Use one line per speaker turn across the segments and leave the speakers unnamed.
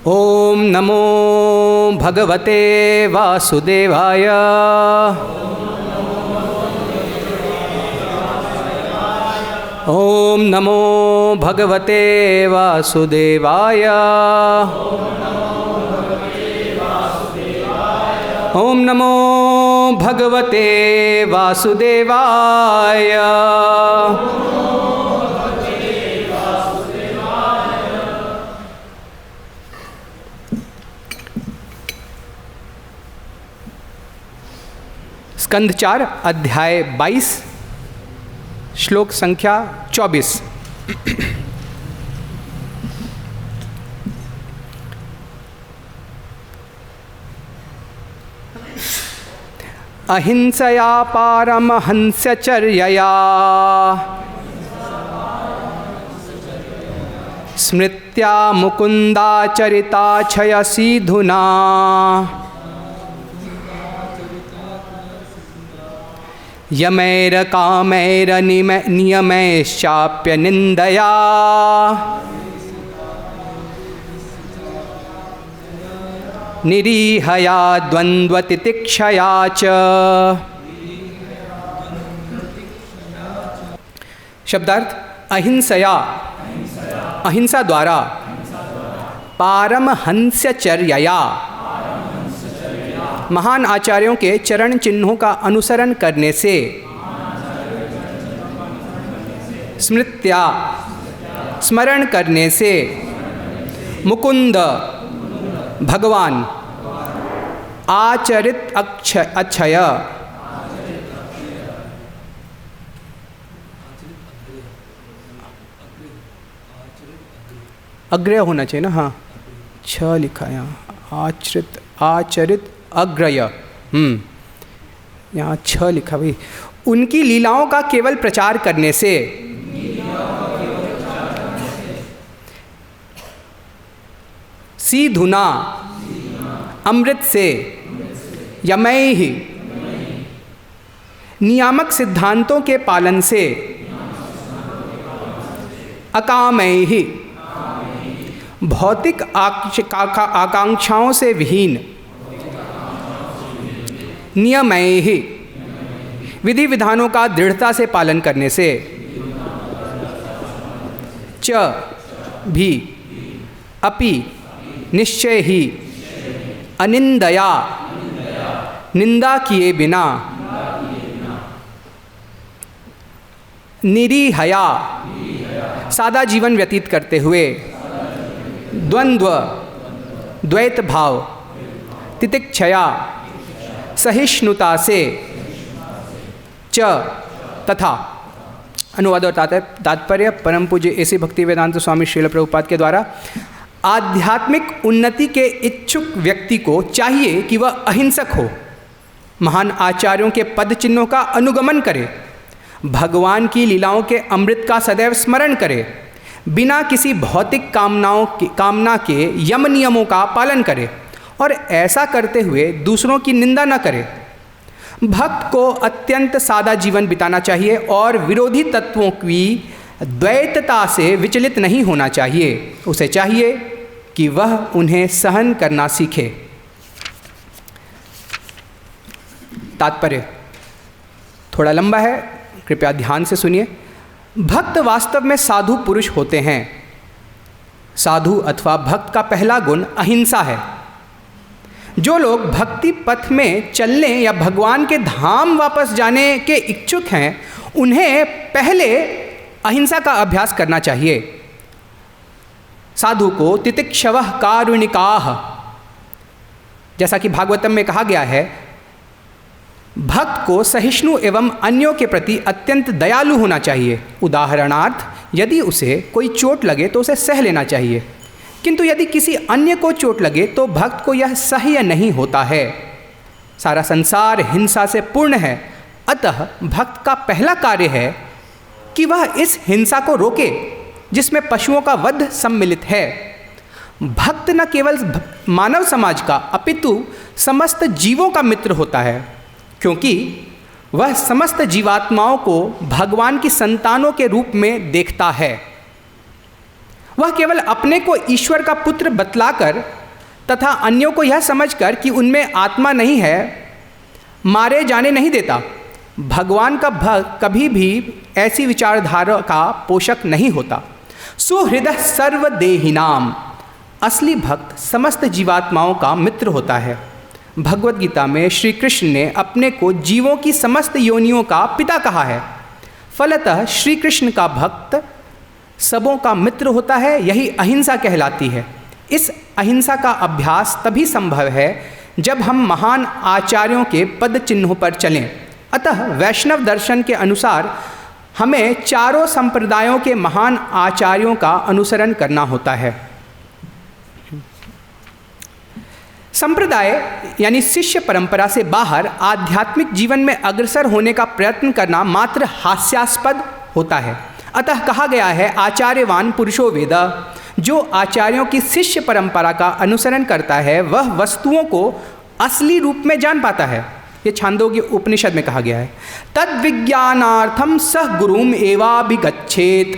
ओम नमो भगवते वासुदेवाय। ओम नमो भगवते वासुदेवाय। ओम नमो भगवते वासुदेवाय। स्कंध 4 अध्याय 22 श्लोक संख्या 24। अहिंसया पारमहंस्यचर्यया स्मृत्या मुकुन्दाचरिताक्षयसीधुना यमैरकामैरनियमैश्चाप्यनिन्दया निरीहया द्वन्द्वतितिक्षया च। शब्दार्थ अहिंसया, अहिंसा द्वारा, पारमहंस्यचर्यया, महान आचार्यों के चरण चिन्हों का अनुसरण करने से, स्मृत्या, स्मरण करने से, मुकुंद भगवान, आचरित अक्षय, अग्रय होना चाहिए ना, हाँ छ लिखा है यहाँ, आचरित अग्रय, यहाँ छ लिखा भाई। उनकी लीलाओं का केवल प्रचार करने से, सीधुना अमृत से, यमैहि नियामक सिद्धांतों के पालन से, अकामैहि भौतिक आकांक्षाओं से विहीन, नियमैहि विधि विधानों का दृढ़ता से पालन करने से, च भी, अपि निश्चय ही, अनिंदया निंदा किए बिना, निरीहया सादा जीवन व्यतीत करते हुए, द्वंद्व द्वैत भाव, तितिक्षया सहिष्णुता से, च तथा। अनुवाद और तात्पर्य परम पूज्य ऐसे भक्ति वेदांत स्वामी श्रील प्रभुपाद के द्वारा आध्यात्मिक उन्नति के इच्छुक व्यक्ति को चाहिए कि वह अहिंसक हो, महान आचार्यों के पद चिन्हों का अनुगमन करे, भगवान की लीलाओं के अमृत का सदैव स्मरण करे, बिना किसी भौतिक कामना के यम नियमों का पालन करे और ऐसा करते हुए दूसरों की निंदा न करे। भक्त को अत्यंत सादा जीवन बिताना चाहिए और विरोधी तत्वों की द्वैतता से विचलित नहीं होना चाहिए। उसे चाहिए कि वह उन्हें सहन करना सीखे। तात्पर्य थोड़ा लंबा है, कृपया ध्यान से सुनिए। भक्त वास्तव में साधु पुरुष होते हैं। साधु अथवा भक्त का पहला गुण अहिंसा है। जो लोग भक्ति पथ में चलने या भगवान के धाम वापस जाने के इच्छुक हैं, उन्हें पहले अहिंसा का अभ्यास करना चाहिए। साधु को तितिक्षवः कारुणिकाः, जैसा कि भागवतम में कहा गया है, भक्त को सहिष्णु एवं अन्यों के प्रति अत्यंत दयालु होना चाहिए। उदाहरणार्थ, यदि उसे कोई चोट लगे तो उसे सह लेना चाहिए, किंतु यदि किसी अन्य को चोट लगे तो भक्त को यह सह्य नहीं होता है। सारा संसार हिंसा से पूर्ण है, अतः भक्त का पहला कार्य है कि वह इस हिंसा को रोके जिसमें पशुओं का वध सम्मिलित है। भक्त न केवल मानव समाज का अपितु समस्त जीवों का मित्र होता है, क्योंकि वह समस्त जीवात्माओं को भगवान की संतानों के रूप में देखता है। वह केवल अपने को ईश्वर का पुत्र बतलाकर तथा अन्यों को यह समझकर कि उनमें आत्मा नहीं है मारे जाने नहीं देता। भगवान का भक्त कभी भी ऐसी विचारधारा का पोषक नहीं होता। सुहृदय सर्वदेहिनाम, असली भक्त समस्त जीवात्माओं का मित्र होता है। भगवत गीता में श्री कृष्ण ने अपने को जीवों की समस्त योनियों का पिता कहा है। फलतः श्री कृष्ण का भक्त सबों का मित्र होता है, यही अहिंसा कहलाती है। इस अहिंसा का अभ्यास तभी संभव है जब हम महान आचार्यों के पद चिन्हों पर चलें। अतः वैष्णव दर्शन के अनुसार हमें चारों संप्रदायों के महान आचार्यों का अनुसरण करना होता है। संप्रदाय यानी शिष्य परंपरा से बाहर आध्यात्मिक जीवन में अग्रसर होने का प्रयत्न करना मात्र हास्यास्पद होता है। अतः कहा गया है, आचार्यवान पुरुषो वेद। जो आचार्यों की शिष्य परंपरा का अनुसरण करता है वह वस्तुओं को असली रूप में जान पाता है। ये छांदोग्य उपनिषद में कहा गया है। तद विज्ञानार्थम सह गुरुम एवाभिगच्छेत।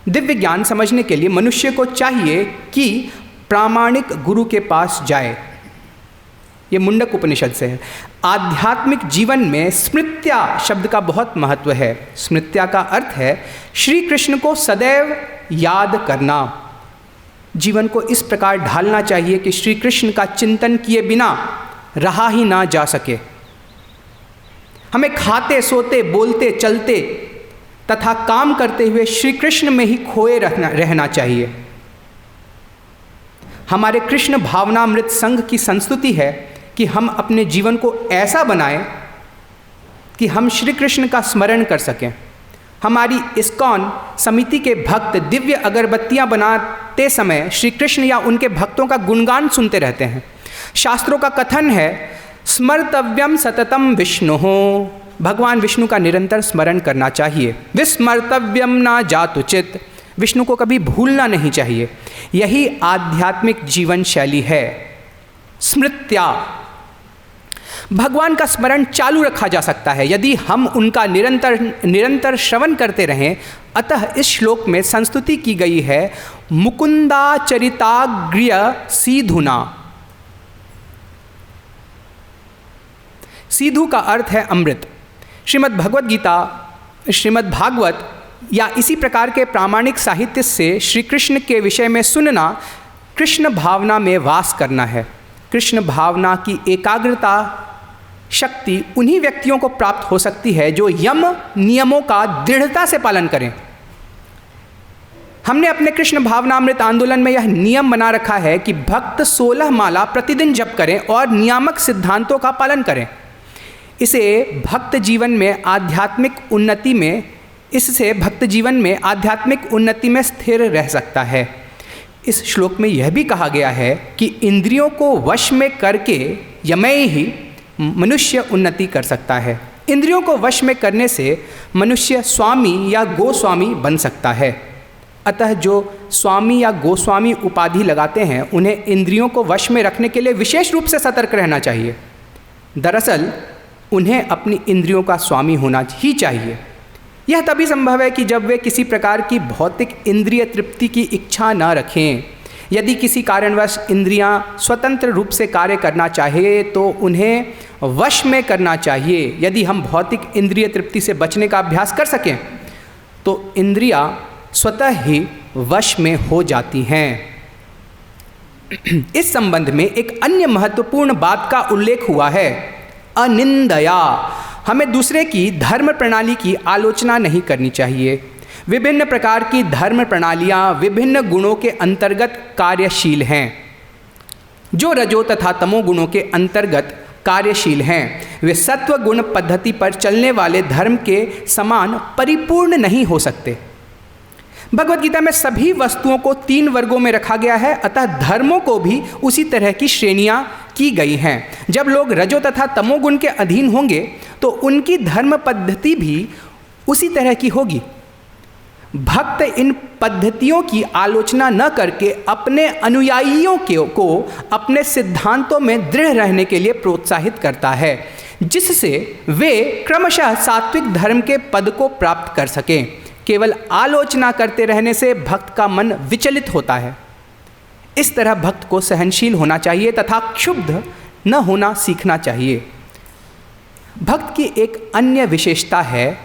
दिव्य ज्ञान समझने के लिए मनुष्य को चाहिए कि प्रामाणिक गुरु के पास जाए। ये मुंडक उपनिषद से है। आध्यात्मिक जीवन में स्मृत्या शब्द का बहुत महत्व है। स्मृत्या का अर्थ है श्री कृष्ण को सदैव याद करना। जीवन को इस प्रकार ढालना चाहिए कि श्री कृष्ण का चिंतन किए बिना रहा ही ना जा सके। हमें खाते सोते बोलते चलते तथा काम करते हुए श्री कृष्ण में ही खोए रहना चाहिए। हमारे कृष्ण भावनामृत संघ की संस्तुति है कि हम अपने जीवन को ऐसा बनाएं कि हम श्री कृष्ण का स्मरण कर सकें। हमारी इस्कॉन समिति के भक्त दिव्य अगरबत्तियां बनाते समय श्री कृष्ण या उनके भक्तों का गुणगान सुनते रहते हैं। शास्त्रों का कथन है, स्मर्तव्यम सततम विष्णु। भगवान विष्णु का निरंतर स्मरण करना चाहिए। विस्मर्तव्यम ना जातुचित, विष्णु को कभी भूलना नहीं चाहिए। यही आध्यात्मिक जीवन शैली है। स्मृत्या, भगवान का स्मरण चालू रखा जा सकता है यदि हम उनका निरंतर श्रवण करते रहें। अतः इस श्लोक में संस्तुति की गई है, मुकुंदाचरिताग्र्य सीधुना। सीधु का अर्थ है अमृत। श्रीमद् भगवत गीता, श्रीमद् भागवत या इसी प्रकार के प्रामाणिक साहित्य से श्री कृष्ण के विषय में सुनना कृष्ण भावना में वास करना है। कृष्ण भावना की एकाग्रता शक्ति उन्हीं व्यक्तियों को प्राप्त हो सकती है जो यम नियमों का दृढ़ता से पालन करें। हमने अपने कृष्ण भावनामृत आंदोलन में यह नियम बना रखा है कि भक्त 16 माला प्रतिदिन जप करें और नियामक सिद्धांतों का पालन करें। इससे भक्त जीवन में आध्यात्मिक उन्नति में स्थिर रह सकता है। इस श्लोक में यह भी कहा गया है कि इंद्रियों को वश में करके यमय ही मनुष्य उन्नति कर सकता है। इंद्रियों को वश में करने से मनुष्य स्वामी या गोस्वामी बन सकता है। अतः जो स्वामी या गोस्वामी उपाधि लगाते हैं उन्हें इंद्रियों को वश में रखने के लिए विशेष रूप से सतर्क रहना चाहिए। दरअसल उन्हें अपनी इंद्रियों का स्वामी होना ही चाहिए। यह तभी संभव है कि जब वे किसी प्रकार की भौतिक इंद्रिय तृप्ति की इच्छा न रखें। यदि किसी कारणवश इंद्रियां स्वतंत्र रूप से कार्य करना चाहे तो उन्हें वश में करना चाहिए। यदि हम भौतिक इंद्रिय तृप्ति से बचने का अभ्यास कर सकें तो इंद्रियां स्वतः ही वश में हो जाती हैं। इस संबंध में एक अन्य महत्वपूर्ण बात का उल्लेख हुआ है, अनिंदया। हमें दूसरे की धर्म प्रणाली की आलोचना नहीं करनी चाहिए। विभिन्न प्रकार की धर्म प्रणालियाँ विभिन्न गुणों के अंतर्गत कार्यशील हैं। जो रजो तथा तमो गुणों के अंतर्गत कार्यशील हैं वे सत्व गुण पद्धति पर चलने वाले धर्म के समान परिपूर्ण नहीं हो सकते। भगवत गीता में सभी वस्तुओं को 3 वर्गों में रखा गया है, अतः धर्मों को भी उसी तरह की श्रेणियां की गई हैं। जब लोग रजो तथा तमोगुण के अधीन होंगे तो उनकी धर्म पद्धति भी उसी तरह की होगी। भक्त इन पद्धतियों की आलोचना न करके अपने अनुयायियों को अपने सिद्धांतों में दृढ़ रहने के लिए प्रोत्साहित करता है, जिससे वे क्रमशः सात्विक धर्म के पद को प्राप्त कर सकें। केवल आलोचना करते रहने से भक्त का मन विचलित होता है। इस तरह भक्त को सहनशील होना चाहिए तथा क्षुब्ध न होना सीखना चाहिए। भक्त की एक अन्य विशेषता है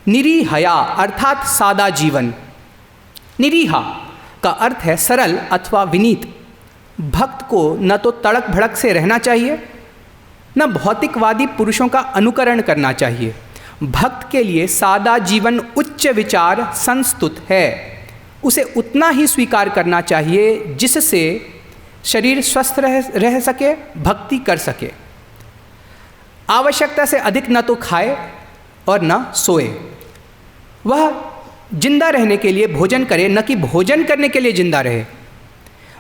निरीहया अर्थात सादा जीवन। निरीहा का अर्थ है सरल अथवा विनीत। भक्त को न तो तड़क भड़क से रहना चाहिए, न भौतिकवादी पुरुषों का अनुकरण करना चाहिए। भक्त के लिए सादा जीवन उच्च विचार संस्तुत है। उसे उतना ही स्वीकार करना चाहिए जिससे शरीर स्वस्थ रह सके, भक्ति कर सके। आवश्यकता से अधिक न तो खाए और न सोए। वह जिंदा रहने के लिए भोजन करे, न कि भोजन करने के लिए जिंदा रहे।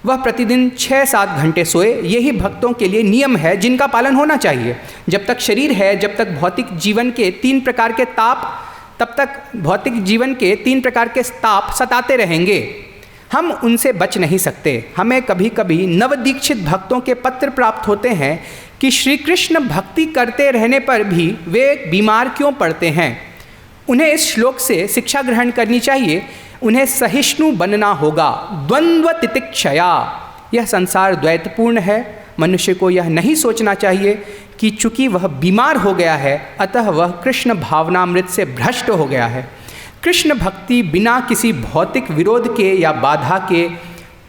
वह प्रतिदिन 6-7 घंटे सोए। यही भक्तों के लिए नियम है जिनका पालन होना चाहिए। जब तक शरीर है, जब तक भौतिक जीवन के 3 प्रकार के ताप, तब तक भौतिक जीवन के 3 प्रकार के ताप सताते रहेंगे। हम उनसे बच नहीं सकते। हमें कभी कभी नवदीक्षित भक्तों के पत्र प्राप्त होते हैं कि श्री कृष्ण भक्ति करते रहने पर भी वे बीमार क्यों पड़ते हैं। उन्हें इस श्लोक से शिक्षा ग्रहण करनी चाहिए। उन्हें सहिष्णु बनना होगा। द्वंद्व तितिक्षया, यह संसार द्वैतपूर्ण है। मनुष्य को यह नहीं सोचना चाहिए कि चूंकि वह बीमार हो गया है अतः वह कृष्ण भावनामृत से भ्रष्ट हो गया है। कृष्ण भक्ति बिना किसी भौतिक विरोध के या बाधा के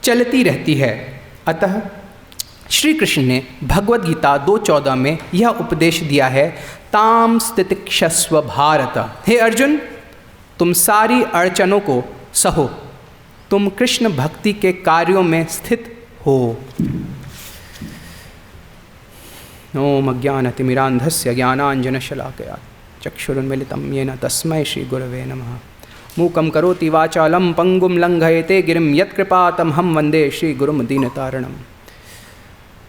चलती रहती है। अतः श्री कृष्ण ने भगवद गीता 2:14 में यह उपदेश दिया है, ताम स्थितिक्षस्व भारत। हे अर्जुन, तुम सारी अड़चनों को सहो, तुम कृष्ण भक्ति के कार्यों में स्थित हो। ओम अज्ञानतिमिरान्धस्य ज्ञानाञ्जनशलाकया चक्षुरुन्मिलितं येन तस्मै श्रीगुरवे नमः। मूकं करोति वाचालं पंगुं लंघयते गिरिं यत्कृपातमहं वन्दे श्रीगुरुं दीनतारिणम्।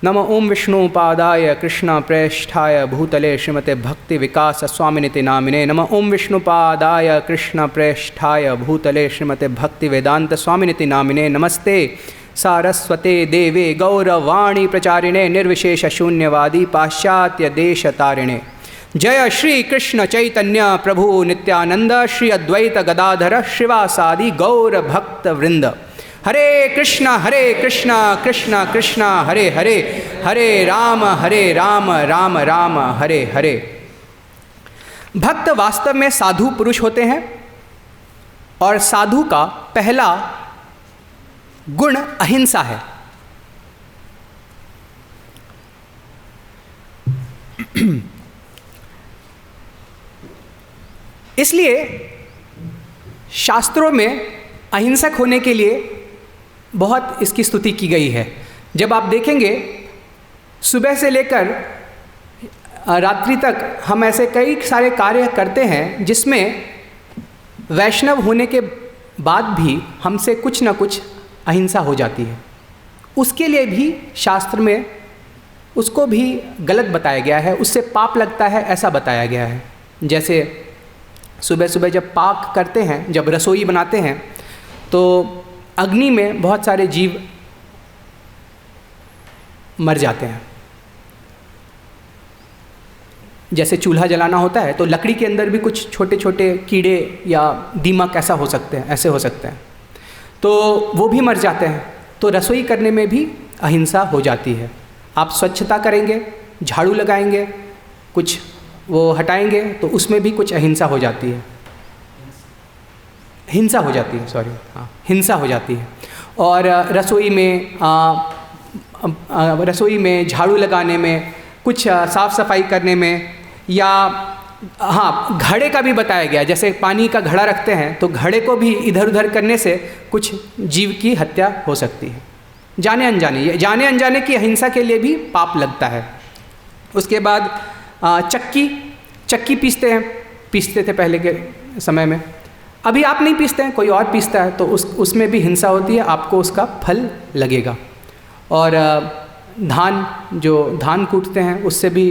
नमो ओं विष्णुपादाय कृष्णप्रेष्ठाय भूतले श्रीमते भक्ति विकास स्वामिनिति नामिने। नमो ओं विष्णुपादाय कृष्णप्रेष्ठाय भूतले श्रीमते भक्ति वेदांत स्वामिनिति नामिने। नमस्ते सारस्वते देवे गौरवाणी प्रचारिणे निर्विशेष शून्यवादी पाश्चात्य देश तारिणे। जय श्री कृष्ण चैतन्य प्रभु नित्यानंद श्री अद्वैत गदाधर श्रीवासादि गौर भक्त वृंद। हरे कृष्णा कृष्णा कृष्णा हरे हरे, हरे राम राम राम हरे हरे। भक्त वास्तव में साधु पुरुष होते हैं और साधु का पहला गुण अहिंसा है। इसलिए शास्त्रों में अहिंसक होने के लिए बहुत इसकी स्तुति की गई है। जब आप देखेंगे सुबह से लेकर रात्रि तक हम ऐसे कई सारे कार्य करते हैं जिसमें वैष्णव होने के बाद भी हमसे कुछ ना कुछ अहिंसा हो जाती है। उसके लिए भी शास्त्र में उसको भी गलत बताया गया है, उससे पाप लगता है ऐसा बताया गया है। जैसे सुबह सुबह जब पाक करते हैं, जब रसोई बनाते हैं तो अग्नि में बहुत सारे जीव मर जाते हैं। जैसे चूल्हा जलाना होता है तो लकड़ी के अंदर भी कुछ छोटे छोटे कीड़े या दीमक ऐसा हो सकते हैं, ऐसे हो सकते हैं, तो वो भी मर जाते हैं। तो रसोई करने में भी अहिंसा हो जाती है। आप स्वच्छता करेंगे, झाड़ू लगाएंगे, कुछ वो हटाएंगे तो उसमें भी कुछ अहिंसा हो जाती है, हिंसा हो जाती है, सॉरी हाँ, हिंसा हो जाती है। और रसोई में झाड़ू लगाने में, कुछ साफ़ सफाई करने में, या हाँ घड़े का भी बताया गया। जैसे पानी का घड़ा रखते हैं तो घड़े को भी इधर उधर करने से कुछ जीव की हत्या हो सकती है, जाने अनजाने की अहिंसा के लिए भी पाप लगता है। उसके बाद चक्की पीसते थे पहले के समय में। अभी आप नहीं पीसते हैं, कोई और पीसता है तो उसमें भी हिंसा होती है, आपको उसका फल लगेगा। और धान कूटते हैं उससे भी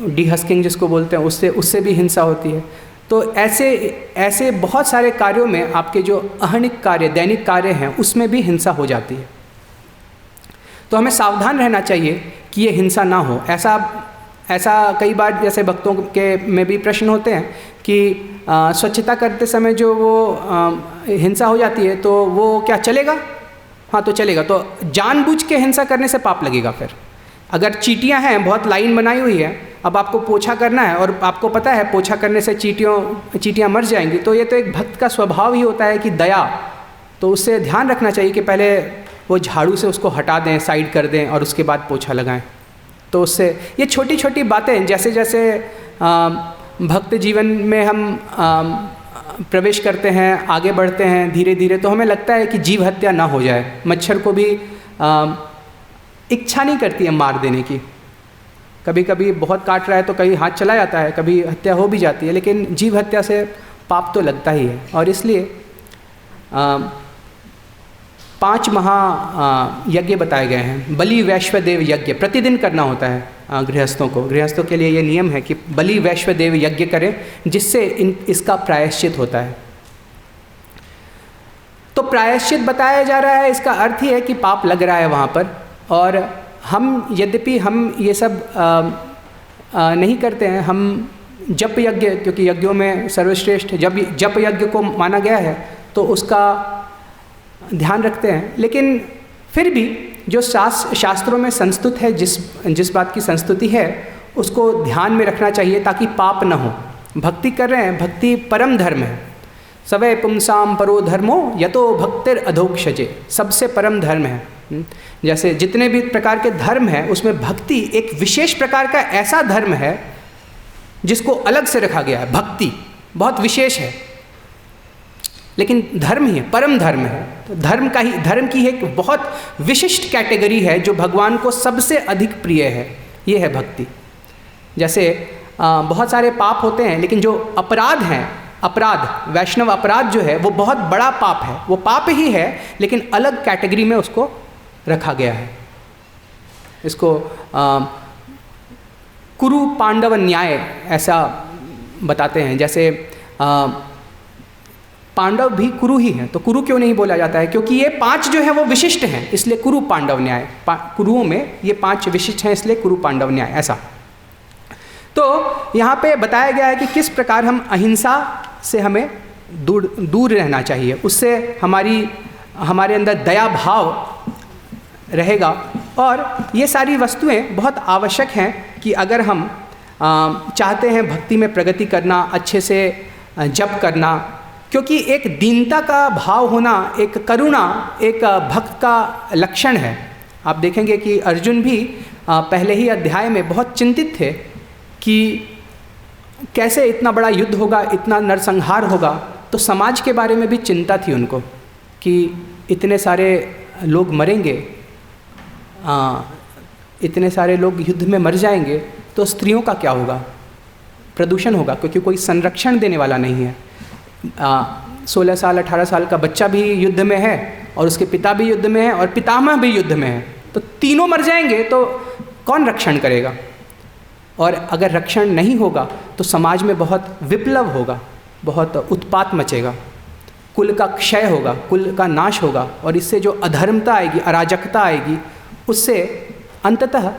डीहस्किंग जिसको बोलते हैं, उससे भी हिंसा होती है। तो ऐसे बहुत सारे कार्यों में आपके जो अहनिक कार्य, दैनिक कार्य हैं, उसमें भी हिंसा हो जाती है। तो हमें सावधान रहना चाहिए कि ये हिंसा ना हो। ऐसा कई बार जैसे भक्तों के में भी प्रश्न होते हैं कि स्वच्छता करते समय जो वो हिंसा हो जाती है तो वो क्या चलेगा? हाँ तो चलेगा। तो जानबूझ के हिंसा करने से पाप लगेगा। फिर अगर चींटियाँ हैं, बहुत लाइन बनाई हुई है, अब आपको पोछा करना है और आपको पता है पोछा करने से चींटियाँ मर जाएंगी, तो ये तो एक भक्त का स्वभाव ही होता है कि दया, तो उससे ध्यान रखना चाहिए कि पहले वो झाड़ू से उसको हटा दें, साइड कर दें और उसके बाद पोछा लगाएं। तो उससे ये छोटी छोटी बातें, जैसे जैसे भक्त जीवन में हम प्रवेश करते हैं, आगे बढ़ते हैं धीरे धीरे, तो हमें लगता है कि जीव हत्या ना हो जाए। मच्छर को भी इच्छा नहीं करती है मार देने की, कभी कभी बहुत काट रहा है तो कभी हाथ चला जाता है, कभी हत्या हो भी जाती है, लेकिन जीव हत्या से पाप तो लगता ही है। और इसलिए 5 यज्ञ बताए गए हैं। बलि वैश्वदेव यज्ञ प्रतिदिन करना होता है गृहस्थों को। गृहस्थों के लिए ये नियम है कि बलि वैश्वदेव यज्ञ करें, जिससे इसका प्रायश्चित होता है। तो प्रायश्चित बताया जा रहा है, इसका अर्थ ही है कि पाप लग रहा है वहाँ पर। और हम यद्यपि हम ये सब नहीं करते हैं, हम जप यज्ञ, क्योंकि यज्ञों में सर्वश्रेष्ठ जप यज्ञ को माना गया है, तो उसका ध्यान रखते हैं। लेकिन फिर भी जो शास्त्रों में संस्तुत है, जिस बात की संस्तुति है, उसको ध्यान में रखना चाहिए ताकि पाप न हो। भक्ति कर रहे हैं, भक्ति परम धर्म है। सवै पुंसाम परो धर्मो यतो भक्तिर अधोक्षजे, सबसे परम धर्म है। जैसे जितने भी प्रकार के धर्म हैं, उसमें भक्ति एक विशेष प्रकार का ऐसा धर्म है जिसको अलग से रखा गया है। भक्ति बहुत विशेष है, लेकिन धर्म ही है, परम धर्म है। तो धर्म की एक बहुत विशिष्ट कैटेगरी है जो भगवान को सबसे अधिक प्रिय है, ये है भक्ति। जैसे बहुत सारे पाप होते हैं, लेकिन जो अपराध हैं, वैष्णव अपराध जो है वो बहुत बड़ा पाप है, वो पाप ही है, लेकिन अलग कैटेगरी में उसको रखा गया है। इसको कुरु पांडव न्याय ऐसा बताते हैं। जैसे पांडव भी कुरु ही हैं, तो कुरु क्यों नहीं बोला जाता है? क्योंकि ये 5 जो है वो विशिष्ट हैं, इसलिए कुरु पांडव न्याय। कुरुओं में ये 5 विशिष्ट हैं, इसलिए कुरु पांडव न्याय ऐसा। तो यहाँ पे बताया गया है कि किस प्रकार हम अहिंसा से हमें दूर रहना चाहिए, उससे हमारे अंदर दया भाव रहेगा। और ये सारी वस्तुएं बहुत आवश्यक हैं कि अगर हम चाहते हैं भक्ति में प्रगति करना, अच्छे से जप करना, क्योंकि एक दीनता का भाव होना, एक करुणा एक भक्त का लक्षण है। आप देखेंगे कि अर्जुन भी पहले ही अध्याय में बहुत चिंतित थे कि कैसे इतना बड़ा युद्ध होगा, इतना नरसंहार होगा। तो समाज के बारे में भी चिंता थी उनको कि इतने सारे लोग मरेंगे, इतने सारे लोग युद्ध में मर जाएंगे, तो स्त्रियों का क्या होगा? प्रदूषण होगा, क्योंकि कोई संरक्षण देने वाला नहीं है। 16 साल 18 साल का बच्चा भी युद्ध में है, और उसके पिता भी युद्ध में है, और पितामह भी युद्ध में है। तो तीनों मर जाएंगे तो कौन रक्षण करेगा? और अगर रक्षण नहीं होगा तो समाज में बहुत विप्लव होगा, बहुत उत्पात मचेगा, कुल का क्षय होगा, कुल का नाश होगा, और इससे जो अधर्मता आएगी, अराजकता आएगी, उससे अंततः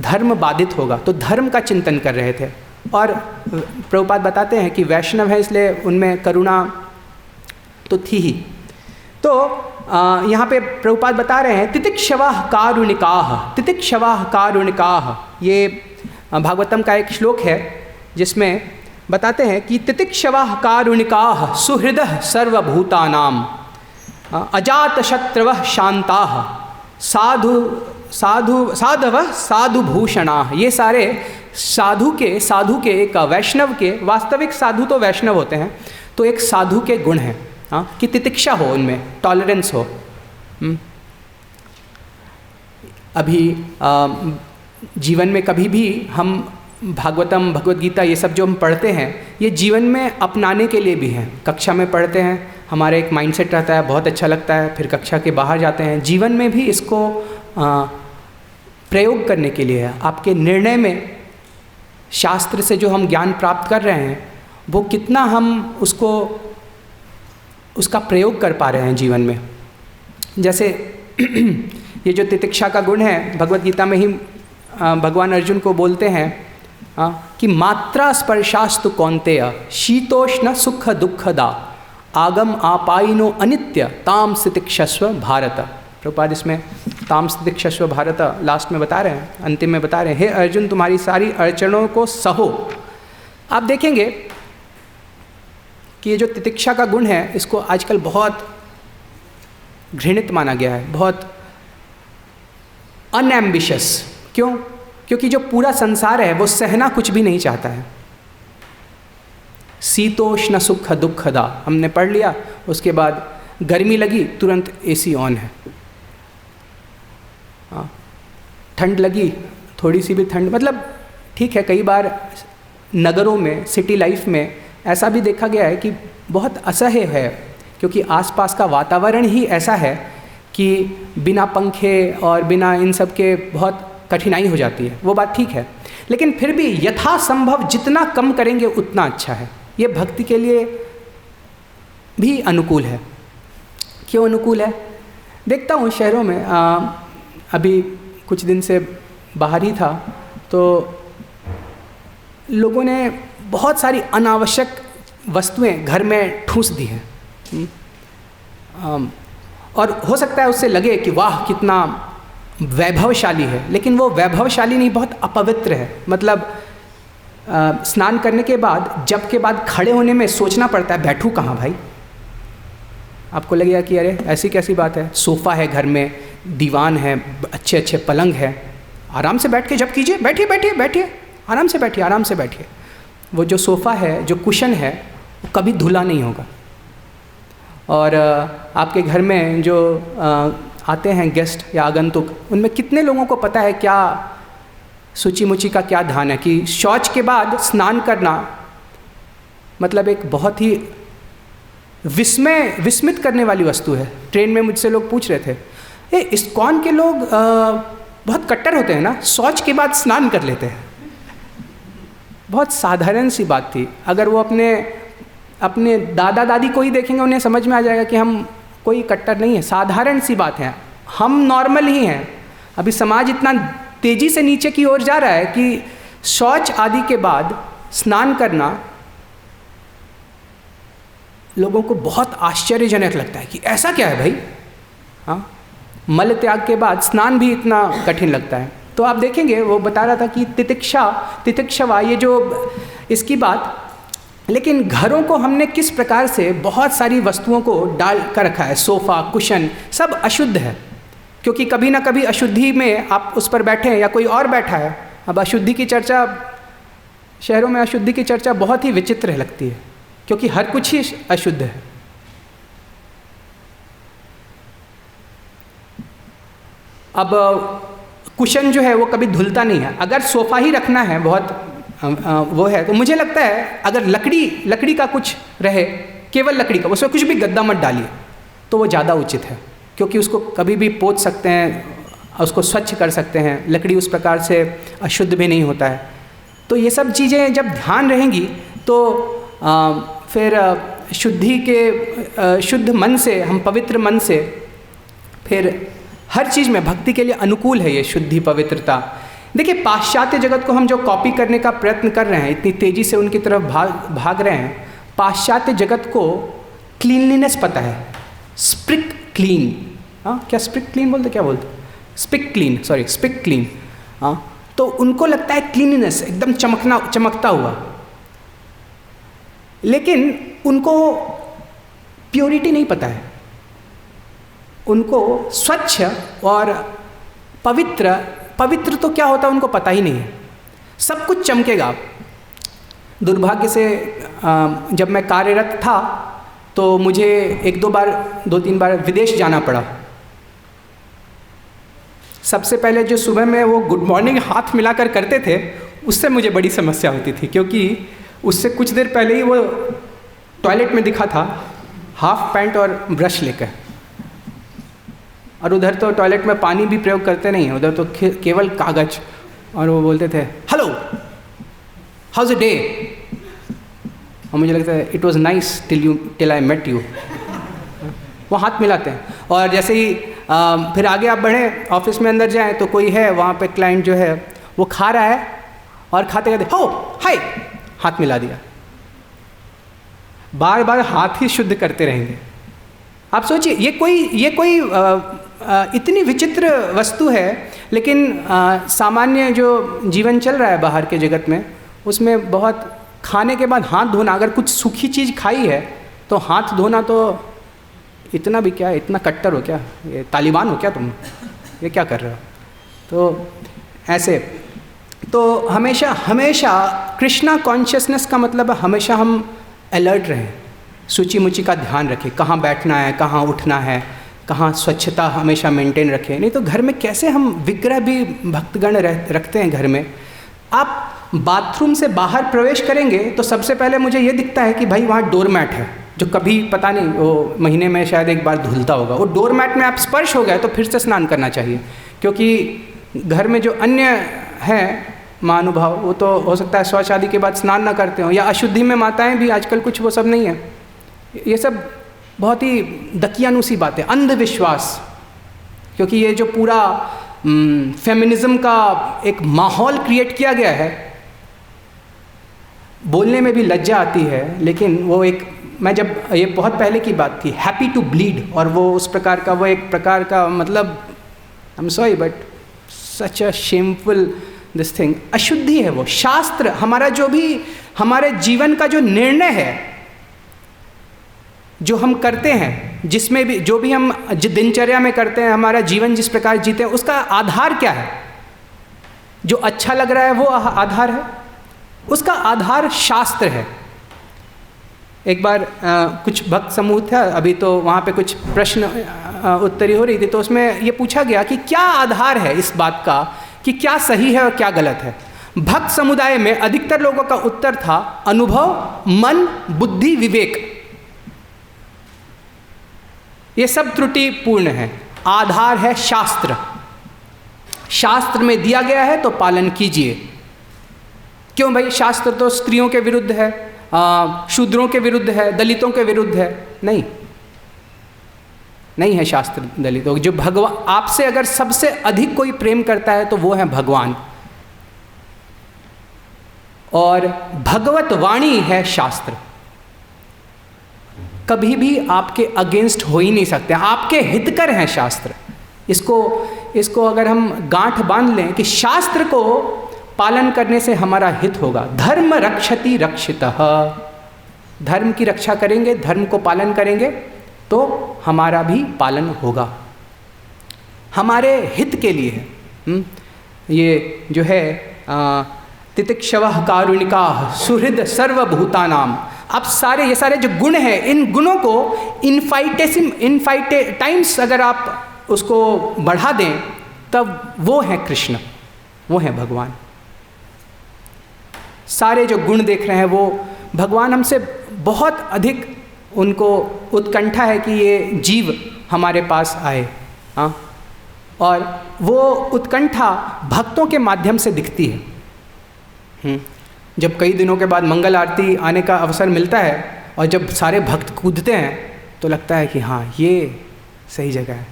धर्म बाधित होगा। तो धर्म का चिंतन कर रहे थे। और प्रभुपाद बताते हैं कि वैष्णव है, इसलिए उनमें करुणा तो थी ही। तो यहाँ पे प्रभुपाद बता रहे हैं तितिक्षवाः कारुणिकाः। ये भागवतम का एक श्लोक है जिसमें बताते हैं कि तितिक्षवाः कारुणिकाः सुहृदः सर्वभूतानां अजातशत्रवः शान्ताः साधवः साधुभूषणाः। ये सारे साधु के एक वैष्णव के, वास्तविक साधु तो वैष्णव होते हैं, तो एक साधु के गुण हैं कि तितिक्षा हो, उनमें टॉलरेंस हो। अभी जीवन में कभी भी हम भागवतम, भगवद गीता, ये सब जो हम पढ़ते हैं, ये जीवन में अपनाने के लिए भी हैं। कक्षा में पढ़ते हैं, हमारा एक माइंडसेट रहता है, बहुत अच्छा लगता है, फिर कक्षा के बाहर जाते हैं। जीवन में भी इसको प्रयोग करने के लिए है। आपके निर्णय में शास्त्र से जो हम ज्ञान प्राप्त कर रहे हैं, वो कितना हम उसका प्रयोग कर पा रहे हैं जीवन में। जैसे ये जो तितिक्षा का गुण है, भगवद गीता में ही भगवान अर्जुन को बोलते हैं कि मात्रा स्पर्शास्तु कौन्तेय शीतोष्ण सुख दुखदा आगम आपाइनो अनित्य ताम तितिक्षस्व भारत। प्रभुपाद इसमें तामस तितिक्षस्व भारत लास्ट में बता रहे हैं, अंतिम में बता रहे हैं, हे अर्जुन तुम्हारी सारी अड़चनों को सहो। आप देखेंगे कि ये जो तितिक्षा का गुण है इसको आजकल बहुत घृणित माना गया है, बहुत अनएम्बिशियस। क्यों? क्योंकि जो पूरा संसार है वो सहना कुछ भी नहीं चाहता है। शीतोष्ण सुख दुखदा हमने पढ़ लिया, उसके बाद गर्मी लगी तुरंत एसी ऑन है, ठंड लगी थोड़ी सी भी ठंड, मतलब ठीक है। कई बार नगरों में, सिटी लाइफ में ऐसा भी देखा गया है कि बहुत असह्य है, क्योंकि आसपास का वातावरण ही ऐसा है कि बिना पंखे और बिना इन सब के बहुत कठिनाई हो जाती है। वो बात ठीक है, लेकिन फिर भी यथासंभव जितना कम करेंगे उतना अच्छा है। ये भक्ति के लिए भी अनुकूल है। क्यों अनुकूल है? देखता हूँ शहरों में, अभी कुछ दिन से बाहर ही था, तो लोगों ने बहुत सारी अनावश्यक वस्तुएं घर में ठूंस दी हैं। और हो सकता है उससे लगे कि वाह कितना वैभवशाली है, लेकिन वो वैभवशाली नहीं, बहुत अपवित्र है। मतलब स्नान करने के बाद, जब के बाद खड़े होने में सोचना पड़ता है बैठूं कहाँ भाई। आपको लगेगा कि अरे ऐसी कैसी बात है, सोफ़ा है घर में, दीवान है, अच्छे अच्छे पलंग है, आराम से बैठ के जब कीजिए, बैठिए बैठिए बैठिए, आराम से बैठिए आराम से बैठिए। वो जो सोफ़ा है, जो कुशन है, वो कभी धुला नहीं होगा। और आपके घर में जो आते हैं गेस्ट या आगंतुक, उनमें कितने लोगों को पता है क्या सूची मुची का क्या ध्यान है कि शौच के बाद स्नान करना मतलब एक बहुत ही विस्मित करने वाली वस्तु है। ट्रेन में मुझसे लोग पूछ रहे थे, ये इस्कॉन के लोग बहुत कट्टर होते हैं ना, शौच के बाद स्नान कर लेते हैं। बहुत साधारण सी बात थी। अगर वो अपने दादा दादी को ही देखेंगे, उन्हें समझ में आ जाएगा कि हम कोई कट्टर नहीं है, साधारण सी बात है, हम नॉर्मल ही हैं। अभी समाज इतना तेज़ी से नीचे की ओर जा रहा है कि शौच आदि के बाद स्नान करना लोगों को बहुत आश्चर्यजनक लगता है कि ऐसा क्या है भाई। हाँ, मल त्याग के बाद स्नान भी इतना कठिन लगता है। तो आप देखेंगे वो बता रहा था कि तितिक्षवा ये जो इसकी बात, लेकिन घरों को हमने किस प्रकार से बहुत सारी वस्तुओं को डाल कर रखा है, सोफ़ा कुशन सब अशुद्ध है, क्योंकि कभी ना कभी अशुद्धि में आप उस पर बैठे हैं या कोई और बैठा है। अब अशुद्धि की चर्चा, शहरों में अशुद्धि की चर्चा बहुत ही विचित्र लगती है, क्योंकि हर कुछ ही अशुद्ध है। अब कुशन जो है वो कभी धुलता नहीं है। अगर सोफ़ा ही रखना है बहुत वो है, तो मुझे लगता है अगर लकड़ी का कुछ रहे, केवल लकड़ी का, उसमें कुछ भी गद्दा मत डालिए, तो वो ज़्यादा उचित है, क्योंकि उसको कभी भी पोंछ सकते हैं, उसको स्वच्छ कर सकते हैं। लकड़ी उस प्रकार से अशुद्ध भी नहीं होता है। तो ये सब चीज़ें जब ध्यान रहेंगी तो फिर शुद्ध मन से, हम पवित्र मन से, फिर हर चीज़ में भक्ति के लिए अनुकूल है ये शुद्धि पवित्रता। देखिए, पाश्चात्य जगत को हम जो कॉपी करने का प्रयत्न कर रहे हैं, इतनी तेज़ी से उनकी तरफ भाग रहे हैं, पाश्चात्य जगत को क्लीनलीनेस पता है, स्प्रिक क्लीन। हाँ, क्या स्प्रिक क्लीन बोलते, क्या बोलते, स्पिक क्लीन। हाँ, तो उनको लगता है क्लीनलीनेस एकदम चमकता हुआ, लेकिन उनको प्योरिटी नहीं पता है। उनको स्वच्छ और पवित्र तो क्या होता है उनको पता ही नहीं है। सब कुछ चमकेगा। दुर्भाग्य से जब मैं कार्यरत था तो मुझे 2-3 बार विदेश जाना पड़ा। सबसे पहले जो सुबह में वो गुड मॉर्निंग हाथ मिलाकर करते थे, उससे मुझे बड़ी समस्या होती थी, क्योंकि उससे कुछ देर पहले ही वो टॉयलेट में दिखा था हाफ पैंट और ब्रश लेकर, और उधर तो टॉयलेट में पानी भी प्रयोग करते नहीं हैं, उधर तो केवल कागज। और वो बोलते थे हेलो, हाउज अ डे, और मुझे लगता है it was nice till I met you. वो हाथ मिलाते हैं। और जैसे ही फिर आगे आप बढ़ें, ऑफिस में अंदर जाएं तो कोई है वहाँ पे क्लाइंट जो है वो खा रहा है, और खाते खाते हो हाय, हाथ मिला दिया। बार बार हाथ ही शुद्ध करते रहेंगे। आप सोचिए, ये कोई इतनी विचित्र वस्तु है, लेकिन सामान्य जो जीवन चल रहा है बाहर के जगत में, उसमें बहुत खाने के बाद हाथ धोना, अगर कुछ सूखी चीज़ खाई है तो हाथ धोना, तो इतना भी क्या, इतना कट्टर हो क्या, ये तालिबान हो क्या तुम, ये क्या कर रहे हो? तो ऐसे तो हमेशा हमेशा कृष्णा कॉन्शियसनेस का मतलब हमेशा हम अलर्ट रहें, सूची मुची का ध्यान रखें, कहाँ बैठना है, कहाँ उठना है, कहाँ स्वच्छता हमेशा मेंटेन रखें। नहीं तो घर में कैसे हम विग्रह भी भक्तगण रखते हैं घर में। आप बाथरूम से बाहर प्रवेश करेंगे तो सबसे पहले मुझे ये दिखता है कि भाई वहाँ डोरमैट है, जो कभी पता नहीं वो महीने में शायद एक बार धुलता होगा। वो डोरमैट में आप स्पर्श हो गए तो फिर से स्नान करना चाहिए, क्योंकि घर में जो अन्य हैं महानुभाव, वो तो हो सकता है शौच आदि के बाद स्नान ना करते हो, या अशुद्धि में माताएं भी आजकल कुछ वो सब नहीं है। ये सब बहुत ही दकियानुसी बात है, अंधविश्वास। क्योंकि ये जो पूरा फेमिनिज्म का एक माहौल क्रिएट किया गया है, बोलने में भी लज्जा आती है, लेकिन वो एक, मैं जब, ये बहुत पहले की बात थी, हैप्पी टू ब्लीड, और वो उस प्रकार का, वो एक प्रकार का मतलब, I am sorry but such a shameful this thing, अशुद्धि है वो। शास्त्र हमारा जो भी, हमारे जीवन का जो निर्णय है, जो हम करते हैं, जिसमें भी जो भी हम दिनचर्या में करते हैं, हमारा जीवन जिस प्रकार जीते हैं, उसका आधार क्या है? जो अच्छा लग रहा है वो आधार है, उसका आधार शास्त्र है। एक बार कुछ भक्त समूह था, अभी तो वहाँ पे कुछ प्रश्न उत्तरी हो रही थी, तो उसमें ये पूछा गया कि क्या आधार है इस बात का कि क्या सही है और क्या गलत है। भक्त समुदाय में अधिकतर लोगों का उत्तर था अनुभव, मन, बुद्धि, विवेक। ये सब त्रुटिपूर्ण है। आधार है शास्त्र, शास्त्र में दिया गया है तो पालन कीजिए। क्यों भाई? शास्त्र तो स्त्रियों के विरुद्ध है, शूद्रों के विरुद्ध है, दलितों के विरुद्ध है? नहीं, नहीं है शास्त्र दलितों। जो भगवान आपसे अगर सबसे अधिक कोई प्रेम करता है तो वो है भगवान, और भगवत वाणी है शास्त्र। कभी भी आपके अगेंस्ट हो ही नहीं सकते, आपके हितकर हैं शास्त्र। इसको अगर हम गांठ बांध लें कि शास्त्र को पालन करने से हमारा हित होगा। धर्म रक्षति रक्षितः, धर्म की रक्षा करेंगे, धर्म को पालन करेंगे तो हमारा भी पालन होगा, हमारे हित के लिए है। ये जो है तितिक्षवः कारुणिकाः सुहृद सर्वभूतानाम। अब ये सारे जो गुण हैं, इन गुणों को टाइम्स अगर आप उसको बढ़ा दें, तब वो है कृष्ण, वो है भगवान। सारे जो गुण देख रहे हैं वो भगवान हमसे बहुत अधिक, उनको उत्कंठा है कि ये जीव हमारे पास आए। हाँ, और वो उत्कंठा भक्तों के माध्यम से दिखती है। जब कई दिनों के बाद मंगल आरती आने का अवसर मिलता है और जब सारे भक्त कूदते हैं तो लगता है कि हाँ, ये सही जगह है।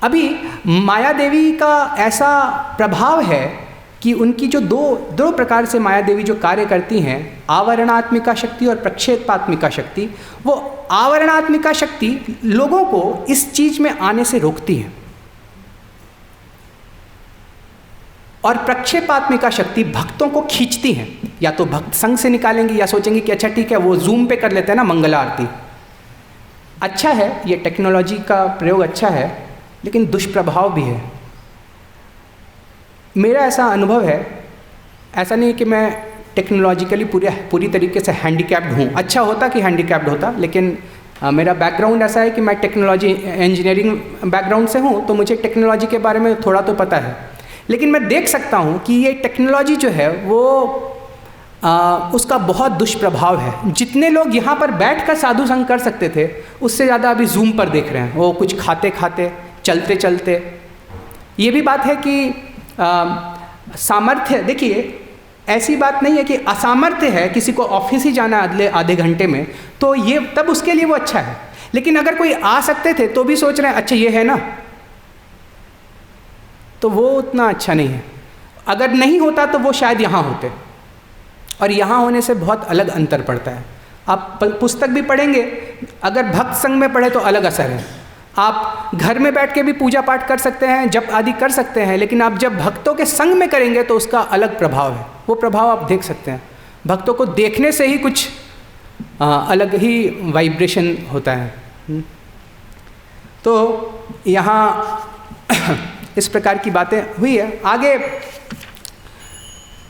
अभी माया देवी का ऐसा प्रभाव है कि उनकी जो दो प्रकार से माया देवी जो कार्य करती हैं, आवरणात्मिका शक्ति और प्रक्षेपात्मिका शक्ति, वो आवरणात्मिका शक्ति लोगों को इस चीज में आने से रोकती है, और प्रक्षेपात्मिका शक्ति भक्तों को खींचती हैं। या तो भक्त संघ से निकालेंगे या सोचेंगे कि अच्छा ठीक है, वो जूम पे कर लेते हैं ना मंगल आरती। अच्छा है, ये टेक्नोलॉजी का प्रयोग अच्छा है, लेकिन दुष्प्रभाव भी है। मेरा ऐसा अनुभव है, ऐसा नहीं कि मैं टेक्नोलॉजिकली पूरी तरीके से हैंडीकैप्ड हूँ। अच्छा होता कि हैंडीकैप्ड होता, लेकिन मेरा बैकग्राउंड ऐसा है कि मैं टेक्नोलॉजी इंजीनियरिंग बैकग्राउंड से हूँ, तो मुझे टेक्नोलॉजी के बारे में थोड़ा तो पता है। लेकिन मैं देख सकता हूँ कि ये टेक्नोलॉजी जो है वो उसका बहुत दुष्प्रभाव है। जितने लोग यहाँ पर बैठकर साधु संग कर सकते थे, उससे ज़्यादा अभी जूम पर देख रहे हैं, वो कुछ खाते खाते, चलते चलते। ये भी बात है कि सामर्थ्य, देखिए ऐसी बात नहीं है कि असामर्थ्य है, किसी को ऑफिस ही जाना है आधे घंटे में, तो ये तब उसके लिए वो अच्छा है। लेकिन अगर कोई आ सकते थे तो भी सोच रहे हैं अच्छा ये है ना, तो वो उतना अच्छा नहीं है। अगर नहीं होता तो वो शायद यहाँ होते, और यहाँ होने से बहुत अलग अंतर पड़ता है। आप पुस्तक भी पढ़ेंगे, अगर भक्त संघ में पढ़े तो अलग असर है, आप घर में बैठ के भी पूजा पाठ कर सकते हैं, जप आदि कर सकते हैं, लेकिन आप जब भक्तों के संग में करेंगे तो उसका अलग प्रभाव है। वो प्रभाव आप देख सकते हैं, भक्तों को देखने से ही कुछ अलग ही वाइब्रेशन होता है। तो यहाँ इस प्रकार की बातें हुई है।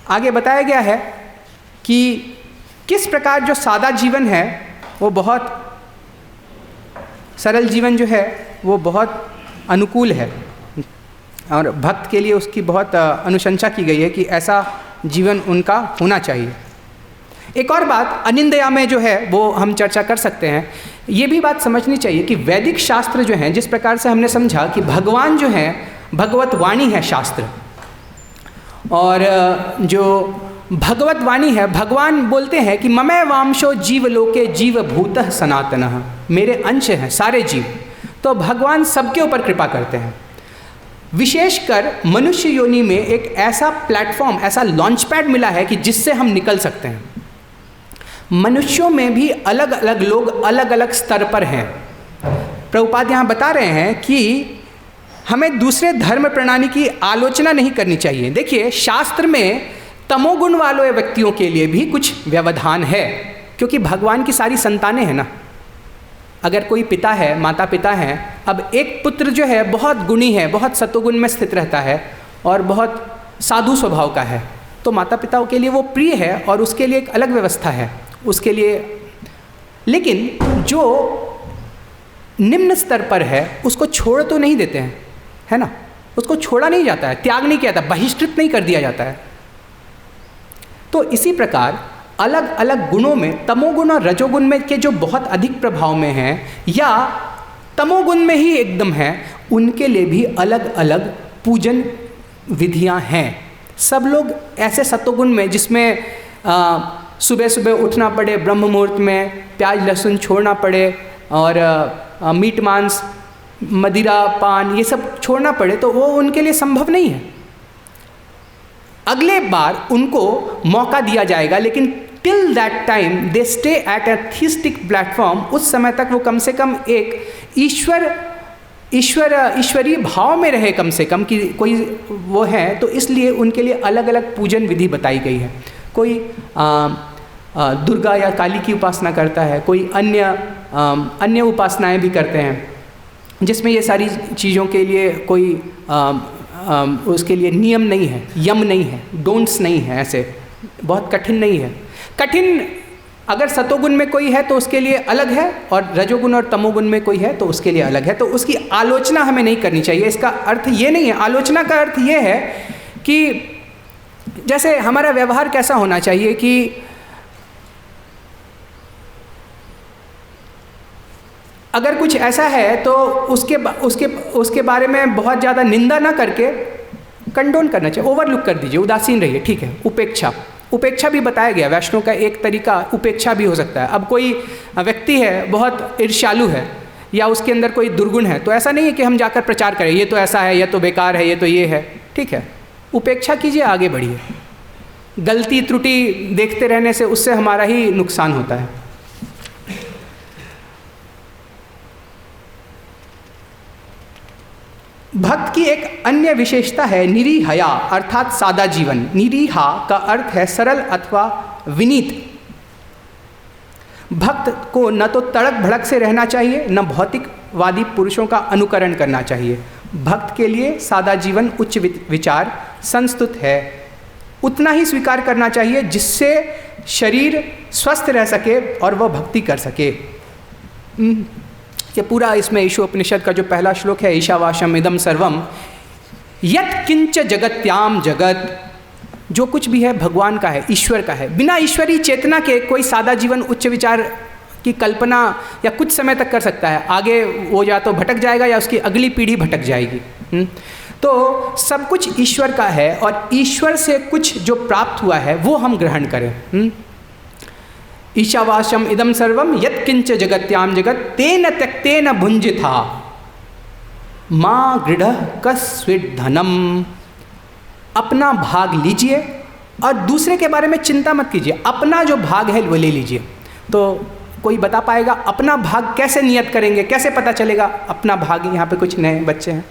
आगे बताया गया है कि किस प्रकार जो सादा जीवन है वो बहुत सरल जीवन जो है वो बहुत अनुकूल है, और भक्त के लिए उसकी बहुत अनुशंसा की गई है कि ऐसा जीवन उनका होना चाहिए। एक और बात अनिंदया में जो है वो हम चर्चा कर सकते हैं। ये भी बात समझनी चाहिए कि वैदिक शास्त्र जो हैं, जिस प्रकार से हमने समझा कि भगवान जो हैं भगवत वाणी है शास्त्र, और जो भगवत वाणी है, भगवान बोलते हैं कि ममय वांशो जीव लोके जीव भूतः सनातनः, मेरे अंश हैं सारे जीव। तो भगवान सबके ऊपर कृपा करते हैं। विशेषकर मनुष्य योनि में एक ऐसा प्लेटफॉर्म, ऐसा लॉन्च पैड मिला है कि जिससे हम निकल सकते हैं। मनुष्यों में भी अलग अलग लोग अलग अलग स्तर पर हैं। प्रभुपाद यहाँ बता रहे हैं कि हमें दूसरे धर्म प्रणाली की आलोचना नहीं करनी चाहिए। देखिए, शास्त्र में तमोगुण वाले व्यक्तियों के लिए भी कुछ व्यवधान है, क्योंकि भगवान की सारी संतानें हैं ना। अगर कोई पिता है, माता पिता हैं, अब एक पुत्र जो है बहुत गुणी है, बहुत सतोगुण में स्थित रहता है और बहुत साधु स्वभाव का है, तो माता पिताओं के लिए वो प्रिय है और उसके लिए एक अलग व्यवस्था है उसके लिए। लेकिन जो निम्न स्तर पर है उसको छोड़ तो नहीं देते हैं, है ना, उसको छोड़ा नहीं जाता है, त्याग नहीं किया जाता, बहिष्कृत नहीं कर दिया जाता है। तो इसी प्रकार अलग अलग गुणों में, तमोगुण और रजोगुण में के जो बहुत अधिक प्रभाव में हैं या तमोगुण में ही एकदम है, उनके लिए भी अलग अलग पूजन विधियां हैं। सब लोग ऐसे सतोगुण में जिसमें सुबह सुबह उठना पड़े, ब्रह्म मुहूर्त में प्याज लहसुन छोड़ना पड़े और मीट मांस मदिरा पान ये सब छोड़ना पड़े, तो वो उनके लिए संभव नहीं है। अगले बार उनको मौका दिया जाएगा, लेकिन till that time they stay at A theistic platform. उस समय तक वो कम से कम एक ईश्वरीय भाव में रहे, कम से कम कि कोई वो है। तो इसलिए उनके लिए अलग अलग पूजन विधि बताई गई है। कोई दुर्गा या काली की उपासना करता है, कोई अन्य उपासनाएं भी करते हैं जिसमें ये सारी चीज़ों के लिए कोई उसके लिए नियम नहीं है, यम नहीं है, डोंट्स नहीं है, ऐसे बहुत कठिन नहीं है। कठिन अगर सतोगुण में कोई है तो उसके लिए अलग है, और रजोगुण और तमोगुण में कोई है तो उसके लिए अलग है। तो उसकी आलोचना हमें नहीं करनी चाहिए। इसका अर्थ ये नहीं है, आलोचना का अर्थ ये है कि जैसे हमारा व्यवहार कैसा होना चाहिए कि अगर कुछ ऐसा है तो उसके बारे में बहुत ज़्यादा निंदा ना करके कंडोन करना चाहिए, ओवरलुक कर दीजिए, उदासीन रहिए, ठीक है। उपेक्षा भी बताया गया, वैष्णव का एक तरीका उपेक्षा भी हो सकता है। अब कोई व्यक्ति है बहुत ईर्ष्यालु है या उसके अंदर कोई दुर्गुण है, तो ऐसा नहीं है कि हम जाकर प्रचार करें ये तो ऐसा है, ये तो बेकार है, ये तो ये है, ठीक है। उपेक्षा कीजिए, आगे बढ़िए। गलती त्रुटि देखते रहने से उससे हमारा ही नुकसान होता है। भक्त की एक अन्य विशेषता है निरीहया, अर्थात सादा जीवन। निरीहा का अर्थ है सरल अथवा विनीत। भक्त को न तो तड़क भड़क से रहना चाहिए, न भौतिकवादी पुरुषों का अनुकरण करना चाहिए। भक्त के लिए सादा जीवन उच्च विचार संस्तुत है, उतना ही स्वीकार करना चाहिए जिससे शरीर स्वस्थ रह सके और वह भक्ति कर सके। ये पूरा इसमें ईशो उपनिषद का जो पहला श्लोक है, ईशावास्यम इदम सर्वम यत् किंच जगत्याम जगत, जो कुछ भी है भगवान का है, ईश्वर का है। बिना ईश्वरीय चेतना के कोई सादा जीवन उच्च विचार की कल्पना या कुछ समय तक कर सकता है, आगे वो या तो भटक जाएगा या उसकी अगली पीढ़ी भटक जाएगी। तो सब कुछ ईश्वर का है और ईश्वर से कुछ जो प्राप्त हुआ है वो हम ग्रहण करें। ईशावास्यम इदम सर्वम यत्किंच जगत्याम जगत तेन त्यक्तेन भुंजिथा माँ गृढ़ कस्विद धनम। अपना भाग लीजिए और दूसरे के बारे में चिंता मत कीजिए, अपना जो भाग है वो ले लीजिए। तो कोई बता पाएगा अपना भाग कैसे नियत करेंगे, कैसे पता चलेगा अपना भाग? यहाँ पे कुछ नए बच्चे हैं,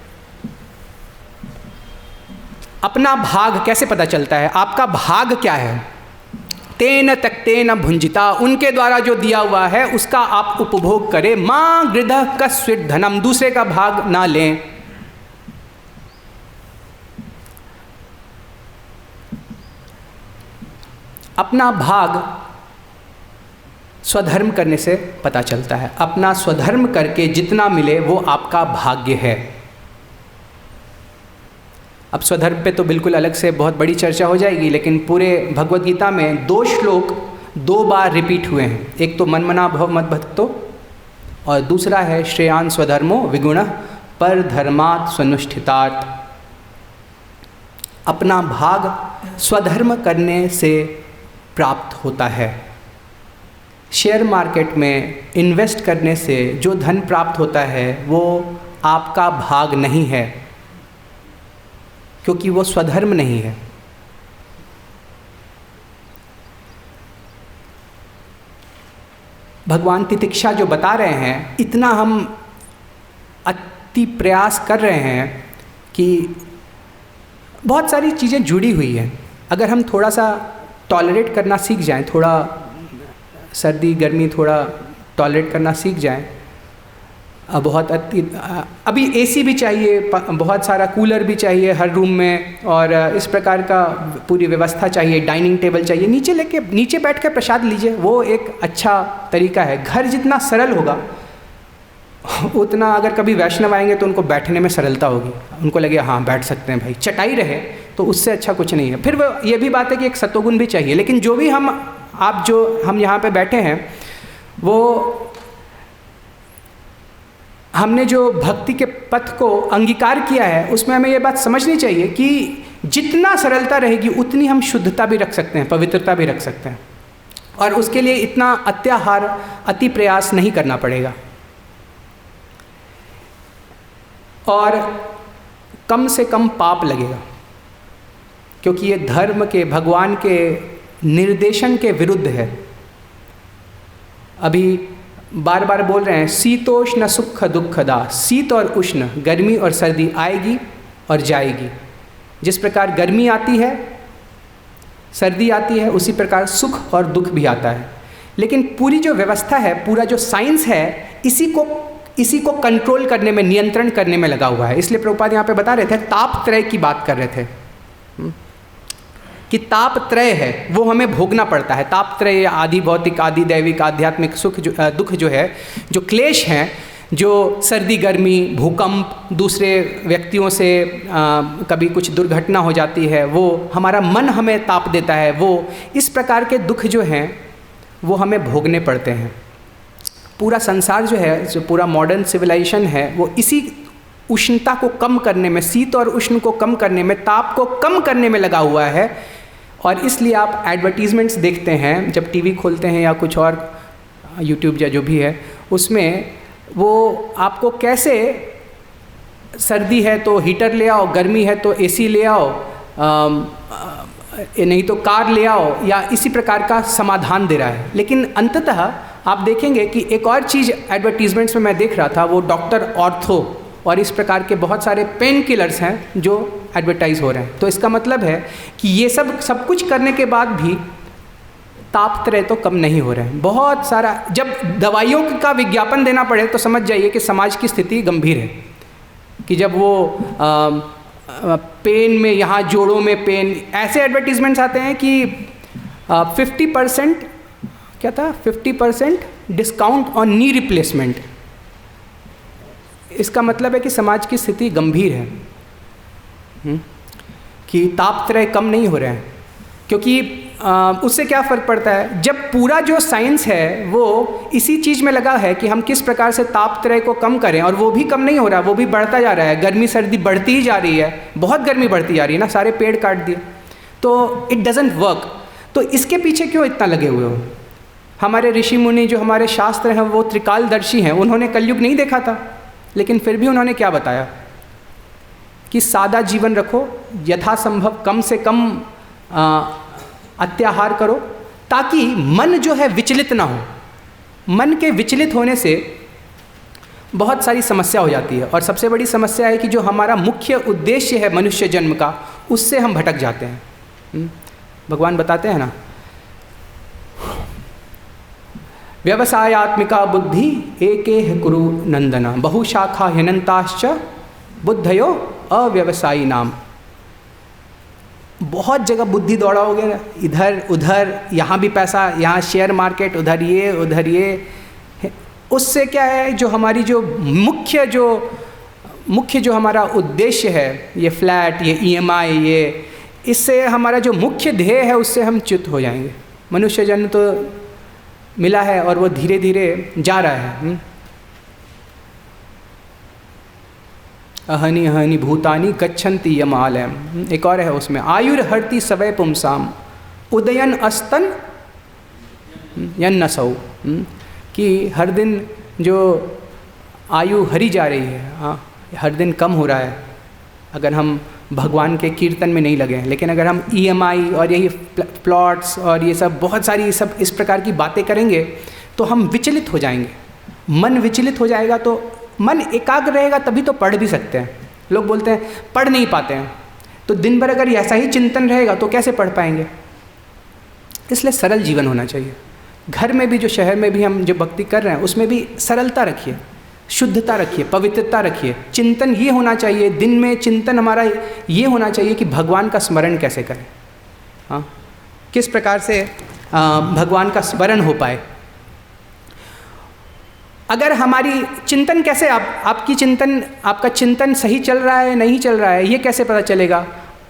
अपना भाग कैसे पता चलता है? आपका भाग क्या है? तेन त्यक्तेन भुंजिता, उनके द्वारा जो दिया हुआ है उसका आप उपभोग करें। मां गृधः कस्वित् धनम, दूसरे का भाग ना लें। अपना भाग स्वधर्म करने से पता चलता है। अपना स्वधर्म करके जितना मिले वो आपका भाग्य है। अब स्वधर्म पे तो बिल्कुल अलग से बहुत बड़ी चर्चा हो जाएगी, लेकिन पूरे भगवद गीता में 2 श्लोक 2 बार रिपीट हुए हैं। एक तो मन्मना भव मद्भक्तो और दूसरा है श्रेयान् स्वधर्मो विगुणः पर धर्मात् स्वनुष्ठितात्। अपना भाग स्वधर्म करने से प्राप्त होता है। शेयर मार्केट में इन्वेस्ट करने से जो धन प्राप्त होता है वो आपका भाग नहीं है, क्योंकि वो स्वधर्म नहीं है। भगवान तितिक्षा जो बता रहे हैं, इतना हम अति प्रयास कर रहे हैं कि बहुत सारी चीज़ें जुड़ी हुई हैं। अगर हम थोड़ा सा टॉलरेट करना सीख जाएं, थोड़ा सर्दी गर्मी थोड़ा टॉलरेट करना सीख जाएं, अभी एसी भी चाहिए, बहुत सारा कूलर भी चाहिए हर रूम में, और इस प्रकार का पूरी व्यवस्था चाहिए, डाइनिंग टेबल चाहिए, नीचे बैठ कर प्रसाद लीजिए, वो एक अच्छा तरीका है। घर जितना सरल होगा उतना, अगर कभी वैष्णव आएंगे तो उनको बैठने में सरलता होगी, उनको लगे हाँ बैठ सकते हैं भाई, चटाई रहे तो उससे अच्छा कुछ नहीं है। फिर वो ये भी बात है कि एक सत्वगुण भी चाहिए, लेकिन जो भी हम यहाँ पे बैठे हैं, वो हमने जो भक्ति के पथ को अंगीकार किया है उसमें हमें ये बात समझनी चाहिए कि जितना सरलता रहेगी उतनी हम शुद्धता भी रख सकते हैं, पवित्रता भी रख सकते हैं, और उसके लिए इतना अत्याहार अति प्रयास नहीं करना पड़ेगा, और कम से कम पाप लगेगा, क्योंकि ये धर्म के, भगवान के निर्देशन के विरुद्ध है। अभी बार बार बोल रहे हैं शीतोष्ण सुख दुखदा, शीत और उष्ण, गर्मी और सर्दी आएगी और जाएगी। जिस प्रकार गर्मी आती है, सर्दी आती है, उसी प्रकार सुख और दुख भी आता है। लेकिन पूरी जो व्यवस्था है, पूरा जो साइंस है, इसी को कंट्रोल करने में, नियंत्रण करने में लगा हुआ है। इसलिए प्रभुपाद यहाँ पे बता रहे थे, ताप त्रय की बात कर रहे थे कि ताप त्रय है वो हमें भोगना पड़ता है। ताप त्रय, आदि भौतिक, आदि दैविक, आध्यात्मिक सुख दुख जो है, जो क्लेश हैं, जो सर्दी गर्मी, भूकंप, दूसरे व्यक्तियों से कभी कुछ दुर्घटना हो जाती है, वो हमारा मन हमें ताप देता है, वो इस प्रकार के दुख जो हैं वो हमें भोगने पड़ते हैं। पूरा संसार जो है, जो पूरा मॉडर्न सिविलाइजेशन है, वो इसी उष्णता को कम करने में, शीत और उष्ण को कम करने में, ताप को कम करने में लगा हुआ है। और इसलिए आप एडवर्टीज़मेंट्स देखते हैं जब टीवी खोलते हैं या कुछ और यूट्यूब या जो भी है, उसमें वो आपको कैसे, सर्दी है तो हीटर ले आओ, गर्मी है तो एसी ले आओ, नहीं तो कार ले आओ, या इसी प्रकार का समाधान दे रहा है। लेकिन अंततः आप देखेंगे कि एक और चीज़ एडवर्टीज़मेंट्स में मैं देख रहा था, वो डॉक्टर ऑर्थो और इस प्रकार के बहुत सारे पेन किलर्स हैं जो एडवर्टाइज हो रहे हैं। तो इसका मतलब है कि ये सब कुछ करने के बाद भी ताप त्रय तो कम नहीं हो रहे हैं। बहुत सारा, जब दवाइयों का विज्ञापन देना पड़े तो समझ जाइए कि समाज की स्थिति गंभीर है। कि जब वो पेन में, यहाँ जोड़ों में पेन, ऐसे एडवर्टीजमेंट्स आते हैं कि 50% क्या था, 50% डिस्काउंट ऑन नी रिप्लेसमेंट। इसका मतलब है कि समाज की स्थिति गंभीर है, कि ताप त्रय कम नहीं हो रहे हैं। क्योंकि उससे क्या फ़र्क पड़ता है, जब पूरा जो साइंस है वो इसी चीज़ में लगा है कि हम किस प्रकार से ताप त्रय को कम करें, और वो भी कम नहीं हो रहा, वो भी बढ़ता जा रहा है। गर्मी सर्दी बढ़ती ही जा रही है, बहुत गर्मी बढ़ती जा रही है ना, सारे पेड़ काट दिए, तो इट डजंट वर्क। तो इसके पीछे क्यों इतना लगे हुए हो? हमारे ऋषि मुनि, जो हमारे शास्त्र हैं, वो त्रिकालदर्शी हैं, उन्होंने कलयुग नहीं देखा था, लेकिन फिर भी उन्होंने क्या बताया कि सादा जीवन रखो, यथासंभव कम से कम अत्याहार करो, ताकि मन जो है विचलित ना हो। मन के विचलित होने से बहुत सारी समस्या हो जाती है, और सबसे बड़ी समस्या है कि जो हमारा मुख्य उद्देश्य है मनुष्य जन्म का, उससे हम भटक जाते हैं। भगवान बताते हैं ना, व्यवसायात्मिका बुद्धि एकेह कुरु नंदना बहुशाखा ह्यनंताश्च बुद्धयो अव्यवसायी नाम। बहुत जगह बुद्धि दौड़ाओगे ना, इधर उधर, यहाँ भी पैसा, यहाँ शेयर मार्केट, उधर ये, उससे क्या है, जो हमारी जो मुख्य जो हमारा उद्देश्य है, ये फ्लैट, ये EMI, ये, इससे हमारा जो मुख्य ध्येय है उससे हम च्युत हो जाएंगे। मनुष्य जन्म तो मिला है और वो धीरे धीरे जा रहा है। अहनि अहनि भूतानि गच्छन्ति यमालयम। एक और है उसमें, आयुर्हर्ति सवै पुंसाम उदयन अस्तन यन्नसौ, कि हर दिन जो आयु हरी जा रही है, हर दिन कम हो रहा है अगर हम भगवान के कीर्तन में नहीं लगे हैं। लेकिन अगर हम EMI और यही प्लॉट्स और ये सब बहुत सारी सब इस प्रकार की बातें करेंगे तो हम विचलित हो जाएंगे। मन विचलित हो जाएगा तो मन एकाग्र रहेगा तभी तो पढ़ भी सकते हैं। लोग बोलते हैं पढ़ नहीं पाते हैं, तो दिन भर अगर ऐसा ही चिंतन रहेगा तो कैसे पढ़ पाएंगे। इसलिए सरल जीवन होना चाहिए। घर में भी, जो शहर में भी हम जो भक्ति कर रहे हैं उसमें भी सरलता रखिए, शुद्धता रखिए, पवित्रता रखिए। चिंतन ये होना चाहिए, दिन में चिंतन हमारा ये होना चाहिए कि भगवान का स्मरण कैसे करें, हाँ, किस प्रकार से भगवान का स्मरण हो पाए। अगर हमारी चिंतन कैसे, आपका चिंतन सही चल रहा है नहीं चल रहा है, ये कैसे पता चलेगा।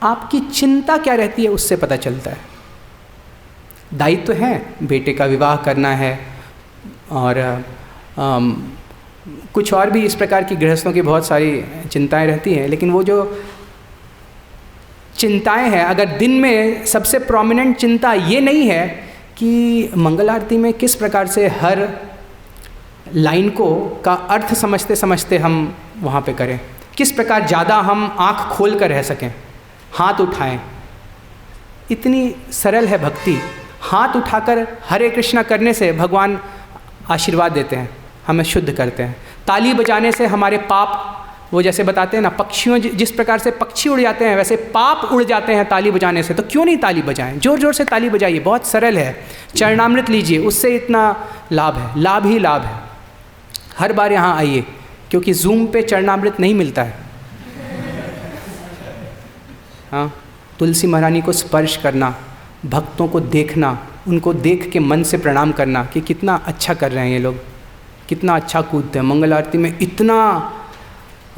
आपकी चिंता क्या रहती है उससे पता चलता है। दायित्व है, बेटे का विवाह करना है और कुछ और भी इस प्रकार की गृहस्थों की बहुत सारी चिंताएं रहती हैं। लेकिन वो जो चिंताएं हैं, अगर दिन में सबसे प्रोमिनेंट चिंता ये नहीं है कि मंगल आरती में किस प्रकार से हर लाइन का अर्थ समझते समझते हम वहाँ पे करें, किस प्रकार ज़्यादा हम आँख खोल कर रह सकें, हाथ उठाएं। इतनी सरल है भक्ति। हाथ उठाकर हरे कृष्णा करने से भगवान आशीर्वाद देते हैं, हमें शुद्ध करते हैं। ताली बजाने से हमारे पाप, वो जैसे बताते हैं ना, पक्षियों जिस प्रकार से पक्षी उड़ जाते हैं वैसे पाप उड़ जाते हैं ताली बजाने से। तो क्यों नहीं ताली बजाएं, जोर जोर से ताली बजाइए, बहुत सरल है। चरणामृत लीजिए, उससे इतना लाभ है, लाभ ही लाभ है। हर बार यहाँ आइए, क्योंकि जूम पे चरणामृत नहीं मिलता है। हाँ, तुलसी महारानी को स्पर्श करना, भक्तों को देखना, उनको देख के मन से प्रणाम करना कि कितना अच्छा कर रहे हैं ये लोग, कितना अच्छा कूदते हैं। मंगल आरती में इतना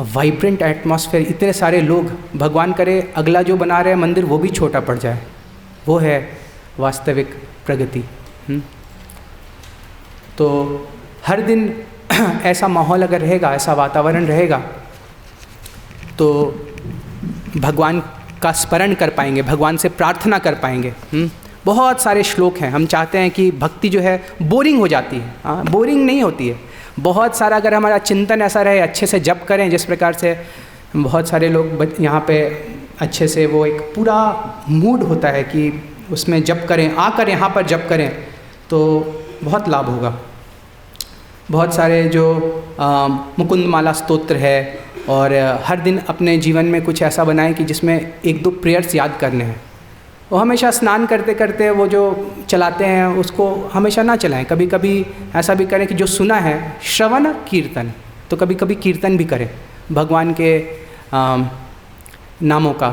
वाइब्रेंट एटमॉस्फेयर, इतने सारे लोग। भगवान करे अगला जो बना रहे हैं मंदिर वो भी छोटा पड़ जाए, वो है वास्तविक प्रगति। तो हर दिन ऐसा माहौल अगर रहेगा, ऐसा वातावरण रहेगा, तो भगवान का स्मरण कर पाएंगे, भगवान से प्रार्थना कर पाएंगे। बहुत सारे श्लोक हैं। हम चाहते हैं कि भक्ति जो है बोरिंग हो जाती है, हाँ, बोरिंग नहीं होती है। बहुत सारा अगर हमारा चिंतन ऐसा रहे, अच्छे से जप करें, जिस प्रकार से बहुत सारे लोग यहाँ पे अच्छे से, वो एक पूरा मूड होता है कि उसमें जप करें, आकर यहाँ पर जप करें तो बहुत लाभ होगा। बहुत सारे जो मुकुंद माला स्तोत्र है, और हर दिन अपने जीवन में कुछ ऐसा बनाएं कि जिसमें 1-2 प्रेयर्स याद करने हैं। वो हमेशा स्नान करते करते वो जो चलाते हैं उसको हमेशा ना चलाएं, कभी कभी ऐसा भी करें कि जो सुना है श्रवण कीर्तन, तो कभी कभी कीर्तन भी करें भगवान के नामों का,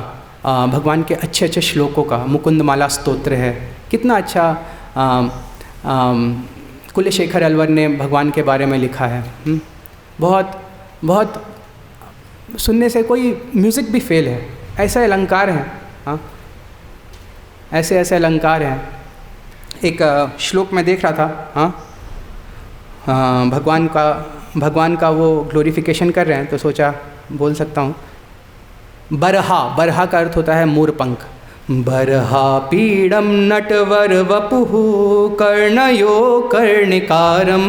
भगवान के अच्छे अच्छे श्लोकों का। मुकुंद माला स्तोत्र है, कितना अच्छा कुलशेखर अलवर ने भगवान के बारे में लिखा है। बहुत बहुत सुनने से कोई म्यूज़िक भी फेल है, ऐसे अलंकार हैं, हाँ, ऐसे ऐसे अलंकार हैं। एक श्लोक में देख रहा था, हाँ, भगवान का वो ग्लोरिफिकेशन कर रहे हैं, तो सोचा बोल सकता हूँ। बरहा का अर्थ होता है मोरपंख। बरहा पीड़म नटवर वपुः कर्णयो कर्णिकारम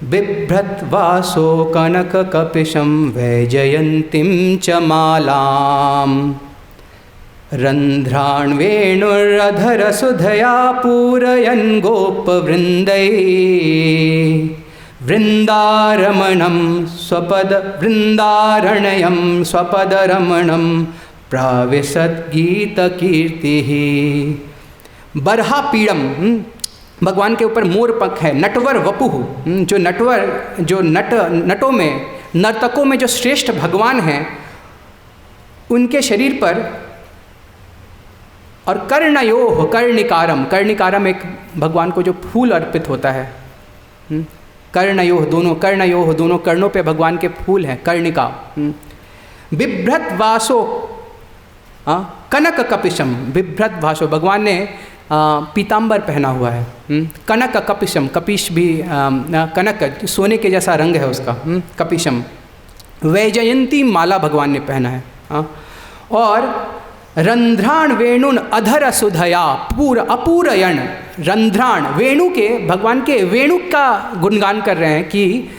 बिभ्रत वासो कनक कपिशम वैजयंतीम च मालाम रंध्राण वेणुरधरसुधया पूरयन् गोपवृन्दै वृन्दारमणं स्वपद वृन्दारण्यं स्वपदरमणं प्राविशद्गीतकीर्तिः। बर्हापीड़म, भगवान के ऊपर मोर पंख है। नटवर वपुः, जो नटों में, नर्तकों में जो श्रेष्ठ भगवान हैं, उनके शरीर पर, और कर्णयोः कर्णिकारम, कर्णिकारम एक भगवान को जो फूल अर्पित होता है। कर्णयोः दोनों कर्णों पे भगवान के फूल हैं, कर्णिका। बिभ्रत वासो कनक कपिशम, बिभ्रत वासो, भगवान ने पीताम्बर पहना हुआ है। कनक कपिशम, कपिश भी कनक, सोने के जैसा रंग है उसका। कपिशम, वैजयंती माला भगवान ने पहना है। और रंध्राण वेणुन अधर सुधया अपूरयण, रंध्राण वेणु के, भगवान के वेणु का गुणगान कर रहे हैं कि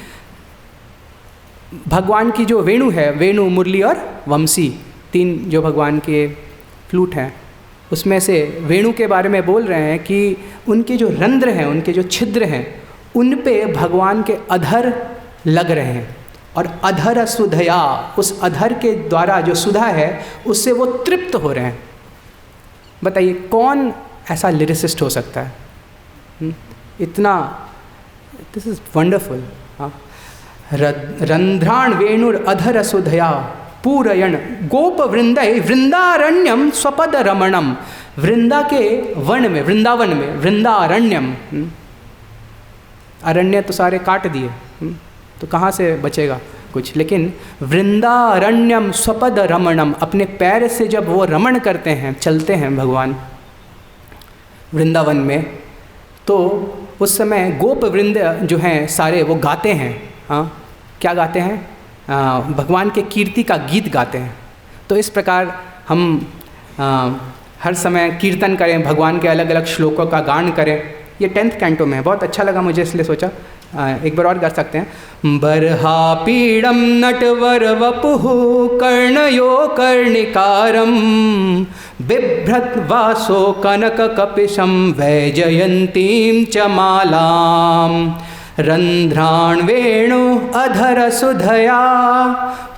भगवान की जो वेणु है, वेणु, मुरली और वंशी, 3 जो भगवान के फ्लूट हैं, उसमें से वेणु के बारे में बोल रहे हैं कि उनके जो रंध्र हैं, उनके जो छिद्र हैं, उन पे भगवान के अधर लग रहे हैं। और अधर सुधया, उस अधर के द्वारा जो सुधा है उससे वो तृप्त हो रहे हैं। बताइए कौन ऐसा लिरिसिस्ट हो सकता है? इतना, दिस इज वंडरफुल। रंध्राण वेणुर अधर सुधया पूरयण गोप वृंदय वृंदारण्यम स्वपद रमणम, वृंदा के वन में, वृंदावन में, वृंदारण्यम, अरण्य तो सारे काट दिए, तो कहाँ से बचेगा कुछ। लेकिन वृंदारण्यम स्वपद रमणम, अपने पैर से जब वो रमण करते हैं, चलते हैं भगवान वृंदावन में, तो उस समय गोप वृंद जो हैं सारे वो गाते हैं। क्या गाते हैं? भगवान के कीर्ति का गीत गाते हैं। तो इस प्रकार हम हर समय कीर्तन करें, भगवान के अलग अलग श्लोकों का गान करें। ये 10th कैंटो में है, बहुत अच्छा लगा मुझे, इसलिए सोचा एक बार और कर सकते हैं। बर्हापीड़म नटवर वपुः कर्णयो कर्णिकारम बिभ्रत वासो कनक कपिशम वैजयंतीं च मालाम रंध्राण वेणु अधर सुधया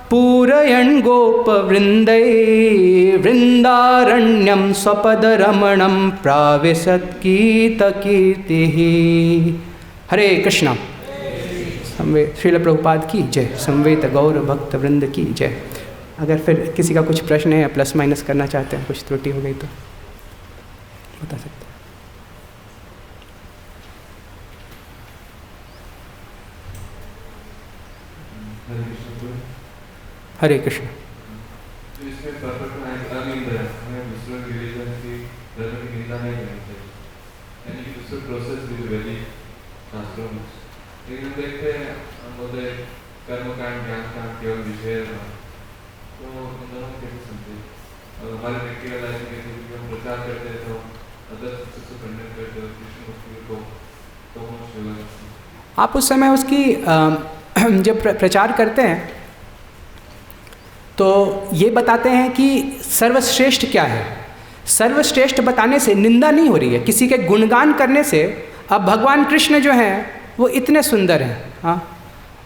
पूरयन् गोपवृन्दै वृन्दारण्यं स्वपदरमणं प्राविशद्गीतकीर्तिः। हरे कृष्णा। श्रील प्रभुपाद की जय। संवेद गौर भक्त वृंद की जय। अगर फिर किसी का कुछ प्रश्न है या प्लस माइनस करना चाहते हैं, कुछ त्रुटि हो गई तो बता सकते हैं। हरे कृष्ण।
लेकिन देखते हैं हम बोलते कर्मकांड ज्ञानकांड केवल विषय है, तो हम दोनों कैसे समझे? और हमारे व्यक्तिगत लाइफ में कैसे हम प्रचार करते हैं तो अदर से खंडन करते हैं कृष्ण भक्ति को, तो हम सेवा करते हैं।
आप उस समय उसकी जब प्रचार करते हैं तो ये बताते हैं कि सर्वश्रेष्ठ क्या है। सर्वश्रेष्ठ बताने से निंदा नहीं हो रही है, किसी के गुणगान करने से। अब भगवान कृष्ण जो हैं वो इतने सुंदर हैं,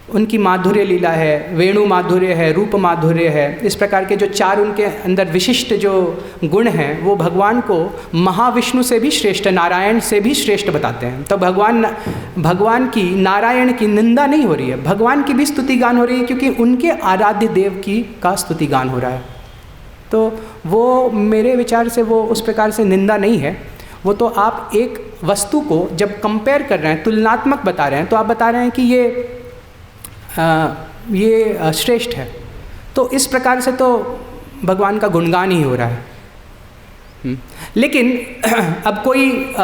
उनकी माधुर्य लीला है, वेणु माधुर्य है, रूप माधुर्य है, इस प्रकार के जो 4 उनके अंदर विशिष्ट जो गुण हैं वो भगवान को महाविष्णु से भी श्रेष्ठ, नारायण से भी श्रेष्ठ बताते हैं। तो भगवान की, नारायण की निंदा नहीं हो रही है, भगवान की भी स्तुतिगान हो रही है, क्योंकि उनके आराध्य देव की का स्तुतिगान हो रहा है। तो वो मेरे विचार से वो उस प्रकार से निंदा नहीं है। वो तो आप एक वस्तु को जब कंपेयर कर रहे हैं, तुलनात्मक बता रहे हैं, तो आप बता रहे हैं कि ये श्रेष्ठ है। तो इस प्रकार से तो भगवान का गुणगान ही हो रहा है। लेकिन अब कोई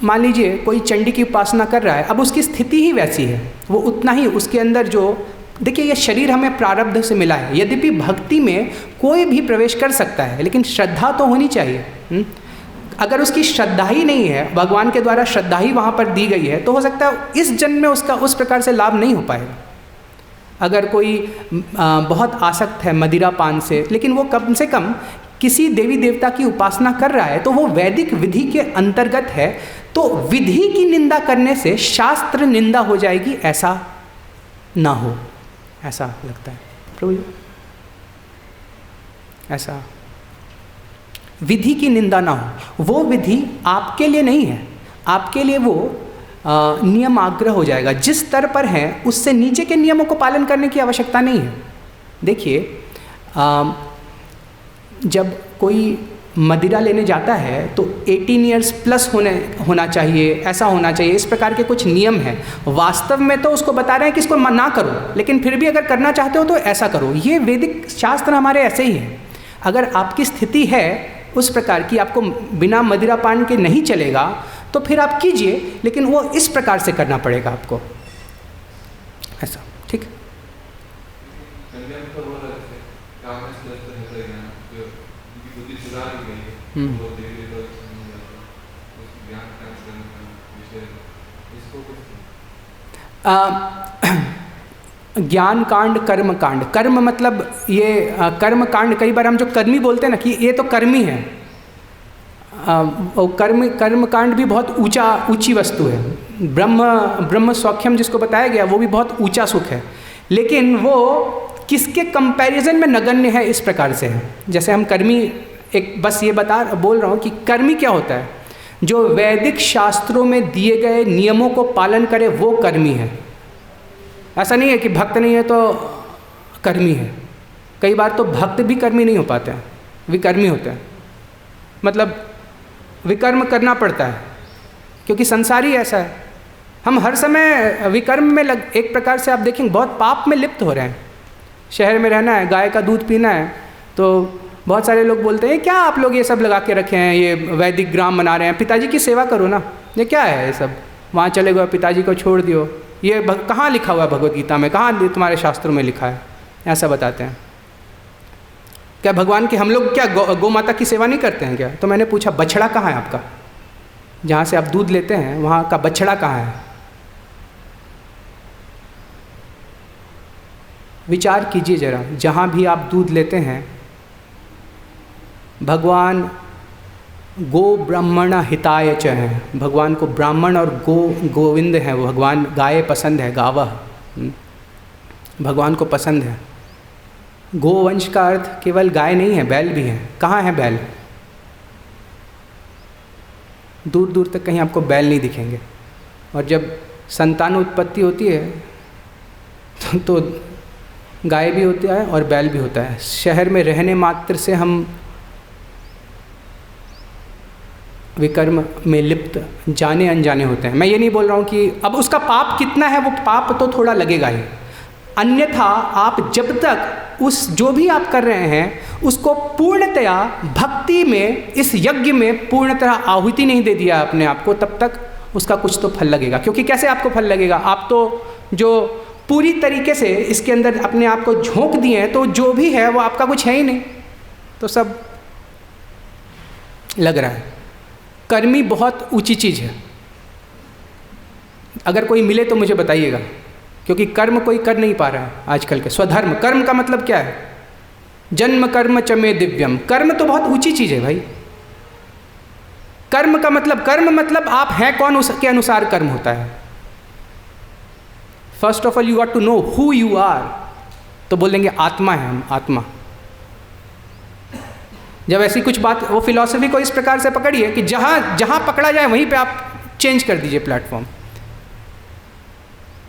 मान लीजिए कोई चंडी की उपासना कर रहा है, अब उसकी स्थिति ही वैसी है, वो उतना ही उसके अंदर जो, देखिए ये शरीर हमें प्रारब्ध से मिला है। यद्यपि भक्ति में कोई भी प्रवेश कर सकता है, लेकिन श्रद्धा तो होनी चाहिए। अगर उसकी श्रद्धा ही नहीं है, भगवान के द्वारा श्रद्धा ही वहाँ पर दी गई है, तो हो सकता है इस जन्म में उसका उस प्रकार से लाभ नहीं हो पाएगा। अगर कोई बहुत आसक्त है मदिरा पान से, लेकिन वो कम से कम किसी देवी देवता की उपासना कर रहा है तो वो वैदिक विधि के अंतर्गत है, तो विधि की निंदा करने से शास्त्र निंदा हो जाएगी, ऐसा ना हो, ऐसा लगता है प्रभु जी। ऐसा विधि की निंदा ना हो, वो विधि आपके लिए नहीं है, आपके लिए वो नियम आग्रह हो जाएगा। जिस स्तर पर है उससे नीचे के नियमों को पालन करने की आवश्यकता नहीं है। देखिए, जब कोई मदिरा लेने जाता है तो 18 ईयर्स प्लस होना चाहिए, ऐसा होना चाहिए, इस प्रकार के कुछ नियम हैं। वास्तव में तो उसको बता रहे हैं कि इसको ना करो, लेकिन फिर भी अगर करना चाहते हो तो ऐसा करो। ये वैदिक शास्त्र हमारे ऐसे ही हैं। अगर आपकी स्थिति है उस प्रकार की, आपको बिना मदिरा पान के नहीं चलेगा, तो फिर आप कीजिए, लेकिन वो इस प्रकार से करना पड़ेगा आपको, ऐसा। ठीक। ज्ञान कांड, कर्म कांड। कर्म मतलब ये कर्म कांड, कई बार हम जो कर्मी बोलते हैं ना कि ये तो कर्मी है, कर्म कांड भी बहुत ऊंची वस्तु है। ब्रह्म सौख्यम जिसको बताया गया वो भी बहुत ऊंचा सुख है, लेकिन वो किसके कंपैरिजन में नगण्य है, इस प्रकार से है। जैसे हम कर्मी, एक बस ये बोल रहा हूँ कि कर्मी क्या होता है, जो वैदिक शास्त्रों में दिए गए नियमों को पालन करे वो कर्मी है। ऐसा नहीं है कि भक्त नहीं है तो कर्मी है। कई बार तो भक्त भी कर्मी नहीं हो पाते हैं, विकर्मी होते हैं। मतलब विकर्म करना पड़ता है, क्योंकि संसार ही ऐसा है। हम हर समय विकर्म में एक प्रकार से आप देखेंगे बहुत पाप में लिप्त हो रहे हैं। शहर में रहना है, गाय का दूध पीना है, तो बहुत सारे लोग बोलते हैं क्या आप लोग ये सब लगा के रखे हैं, ये वैदिक ग्राम मना रहे हैं, पिताजी की सेवा करो ना, ये क्या है ये सब, वहाँ चले गए पिताजी को छोड़ दियो, ये कहाँ लिखा हुआ है भगवत गीता में, कहाँ तुम्हारे शास्त्रों में लिखा है, ऐसा बताते हैं। क्या भगवान की हम लोग क्या गौ माता की सेवा नहीं करते हैं क्या? तो मैंने पूछा बछड़ा कहाँ है आपका, जहाँ से आप दूध लेते हैं वहाँ का बछड़ा कहाँ है? विचार कीजिए जरा, जहाँ भी आप दूध लेते हैं भगवान गो ब्राह्मण हिताय च हैं, भगवान को ब्राह्मण और गोविंद हैं, वो भगवान गाय पसंद है, गावह भगवान को पसंद है। गोवंश का अर्थ केवल गाय नहीं है, बैल भी है। कहाँ है बैल? दूर दूर तक कहीं आपको बैल नहीं दिखेंगे। और जब संतान उत्पत्ति होती है तो गाय भी होता है और बैल भी होता है। शहर में रहने मात्र से हम विकर्म में लिप्त जाने अनजाने होते हैं। मैं ये नहीं बोल रहा हूँ कि अब उसका पाप कितना है, वो पाप तो थोड़ा लगेगा ही, अन्यथा आप जब तक उस जो भी आप कर रहे हैं उसको पूर्णतया भक्ति में, इस यज्ञ में पूर्णतया आहुति नहीं दे दिया अपने आप को, तब तक उसका कुछ तो फल लगेगा। क्योंकि कैसे आपको फल लगेगा? आप तो जो पूरी तरीके से इसके अंदर अपने आप को झोंक दिए हैं, तो जो भी है वो आपका कुछ है ही नहीं, तो सब लग रहा है। कर्मी बहुत ऊंची चीज़ है। अगर कोई मिले तो मुझे बताइएगा, क्योंकि कर्म कोई कर नहीं पा रहा है आजकल के। स्वधर्म, कर्म का मतलब क्या है? जन्म कर्म च मे दिव्यम। कर्म तो बहुत ऊंची चीज़ है भाई। कर्म का मतलब, कर्म मतलब आप हैं कौन, उसके अनुसार कर्म होता है। First of all you got to know who you are. तो बोलेंगे आत्मा है हम, आत्मा। जब ऐसी कुछ बात, वो फिलॉसफी को इस प्रकार से पकड़िए कि जहाँ जहाँ पकड़ा जाए वहीं पे आप चेंज कर दीजिए प्लेटफॉर्म।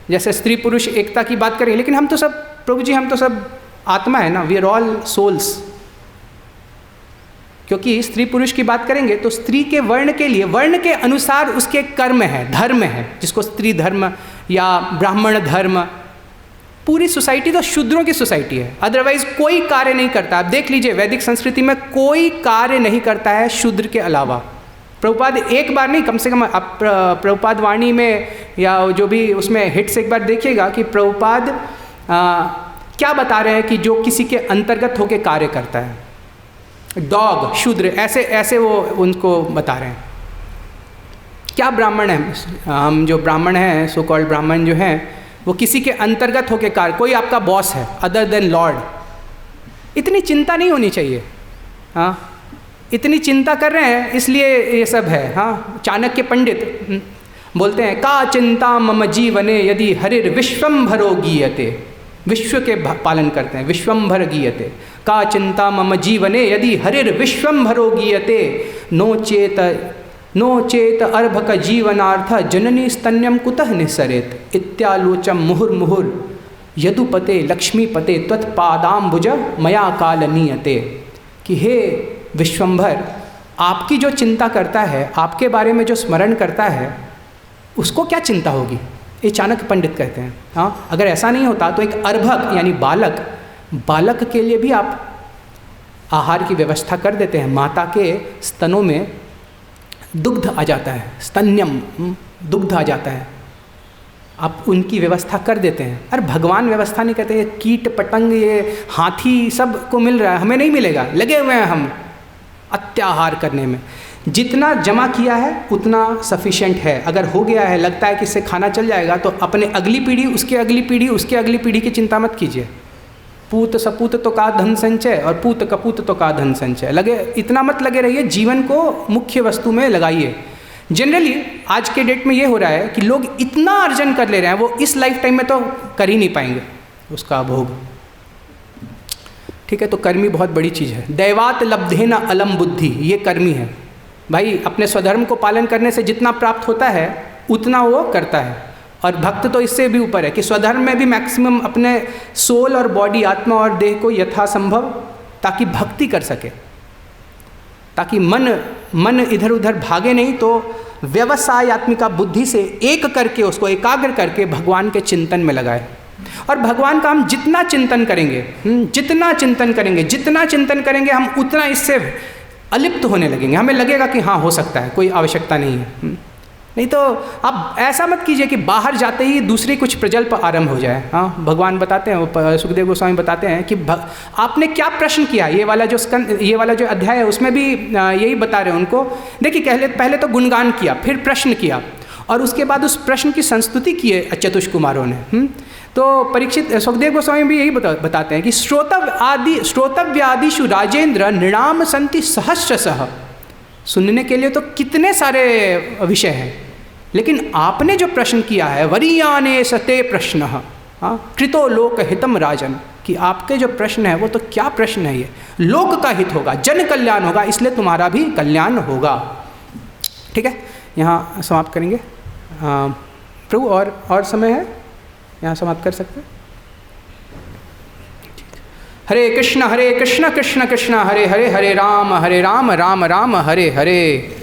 जैसे स्त्री पुरुष एकता की बात करें, लेकिन हम तो सब, प्रभु जी हम तो सब आत्मा है ना, वी आर ऑल सोल्स। क्योंकि स्त्री पुरुष की बात करेंगे तो स्त्री के वर्ण के लिए, वर्ण के अनुसार उसके कर्म है, धर्म है, जिसको स्त्री धर्म या ब्राह्मण धर्म। पूरी सोसाइटी तो शूद्रों की सोसाइटी है, अदरवाइज कोई कार्य नहीं करता। आप देख लीजिए वैदिक संस्कृति में कोई कार्य नहीं करता है शूद्र के अलावा। प्रभुपाद एक बार नहीं, कम से कम आप प्रभुपाद वाणी में या जो भी उसमें हिट्स एक बार देखिएगा कि प्रभुपाद क्या बता रहे हैं कि जो किसी के अंतर्गत होकर कार्य करता है, डॉग, शूद्र, ऐसे ऐसे वो उनको बता रहे हैं। क्या ब्राह्मण है, हम जो ब्राह्मण हैं, सो कॉल्ड ब्राह्मण जो हैं, वो किसी के अंतर्गत होकर कार्य, कोई आपका बॉस है अदर देन लॉर्ड। इतनी चिंता नहीं होनी चाहिए। हाँ, इतनी चिंता कर रहे हैं इसलिए ये सब है। हाँ, चाणक्य पंडित बोलते हैं का चिंता मम जीवने यदि हरिर विश्वम्भरो गीयते, विश्व के पालन करते हैं, विश्वम्भर गीयते, का चिंता मम जीवने यदि हरिर विश्वम्भरो गीयते, नो चेत अर्भक जीवनार्थ जननी स्तन्यम कुतः निस्सरेत इत्यालोचम मुहुर्मुहुर यदुपते लक्ष्मीपते त्वत्पादाम्बुज मया काल नीयते। कि हे विश्वम्भर, आपकी जो चिंता करता है, आपके बारे में जो स्मरण करता है, उसको क्या चिंता होगी, ये चाणक्य पंडित कहते हैं। हाँ, अगर ऐसा नहीं होता तो एक अर्भक यानी बालक के लिए भी आप आहार की व्यवस्था कर देते हैं। माता के स्तनों में दुग्ध आ जाता है, स्तन्यम दुग्ध आ जाता है, आप उनकी व्यवस्था कर देते हैं। अरे भगवान व्यवस्था नहीं करते, ये कीट पतंग, ये हाथी सबको मिल रहा है, हमें नहीं मिलेगा, लगे हुए हैं हम अत्याहार करने में। जितना जमा किया है उतना सफिशेंट है, अगर हो गया है, लगता है कि इससे खाना चल जाएगा, तो अपने अगली पीढ़ी, उसके अगली पीढ़ी, उसके अगली पीढ़ी की चिंता मत कीजिए। पूत सपूत तो का धन संचय और पूत कपूत तो का धन संचय, लगे इतना मत लगे रहिए, जीवन को मुख्य वस्तु में लगाइए। जनरली आज के डेट में ये हो रहा है कि लोग इतना अर्जन कर ले रहे हैं, वो इस लाइफ टाइम में तो कर ही नहीं पाएंगे उसका भोग। ठीक है, तो कर्मी बहुत बड़ी चीज़ है। दैवात लब्धेन अलम बुद्धि, ये कर्मी है भाई। अपने स्वधर्म को पालन करने से जितना प्राप्त होता है उतना वो करता है। और भक्त तो इससे भी ऊपर है कि स्वधर्म में भी मैक्सिमम अपने सोल और बॉडी, आत्मा और देह को यथासंभव, ताकि भक्ति कर सके, ताकि मन इधर उधर भागे नहीं, तो व्यवसायत्मिका बुद्धि से एक करके, उसको एकाग्र करके भगवान के चिंतन में लगाए। और भगवान का हम जितना चिंतन करेंगे, जितना चिंतन करेंगे हम उतना इससे अलिप्त होने लगेंगे। हमें लगेगा कि हाँ हो सकता है, कोई आवश्यकता नहीं है। नहीं तो आप ऐसा मत कीजिए कि बाहर जाते ही दूसरी कुछ प्रजल्प आरंभ हो जाए। हाँ, भगवान बताते हैं, सुखदेव गोस्वामी बताते हैं कि आपने क्या प्रश्न किया। ये वाला जो अध्याय है उसमें भी यही बता रहे हैं उनको। देखिए, पहले तो गुणगान किया, फिर प्रश्न किया, और उसके बाद उस प्रश्न की संस्तुति किए चतुष कुमारों ने। तो परीक्षित सुखदेव गोस्वामी भी यही बताते हैं कि श्रोतव्यादिषु राजेंद्र नृणाम संति सहस्रशः। सुनने के लिए तो कितने सारे विषय हैं, लेकिन आपने जो प्रश्न किया है, वरीयाने सते प्रश्न, हाँ, कृतो लोक हितम राजन, कि आपके जो प्रश्न है वो तो क्या प्रश्न है, ये लोक का हित होगा, जन कल्याण होगा, इसलिए तुम्हारा भी कल्याण होगा। ठीक है, यहाँ समाप्त करेंगे। प्रभु और समय है, यहाँ समाप्त कर सकते हैं। हरे कृष्ण कृष्ण कृष्ण हरे हरे, हरे राम राम राम हरे हरे।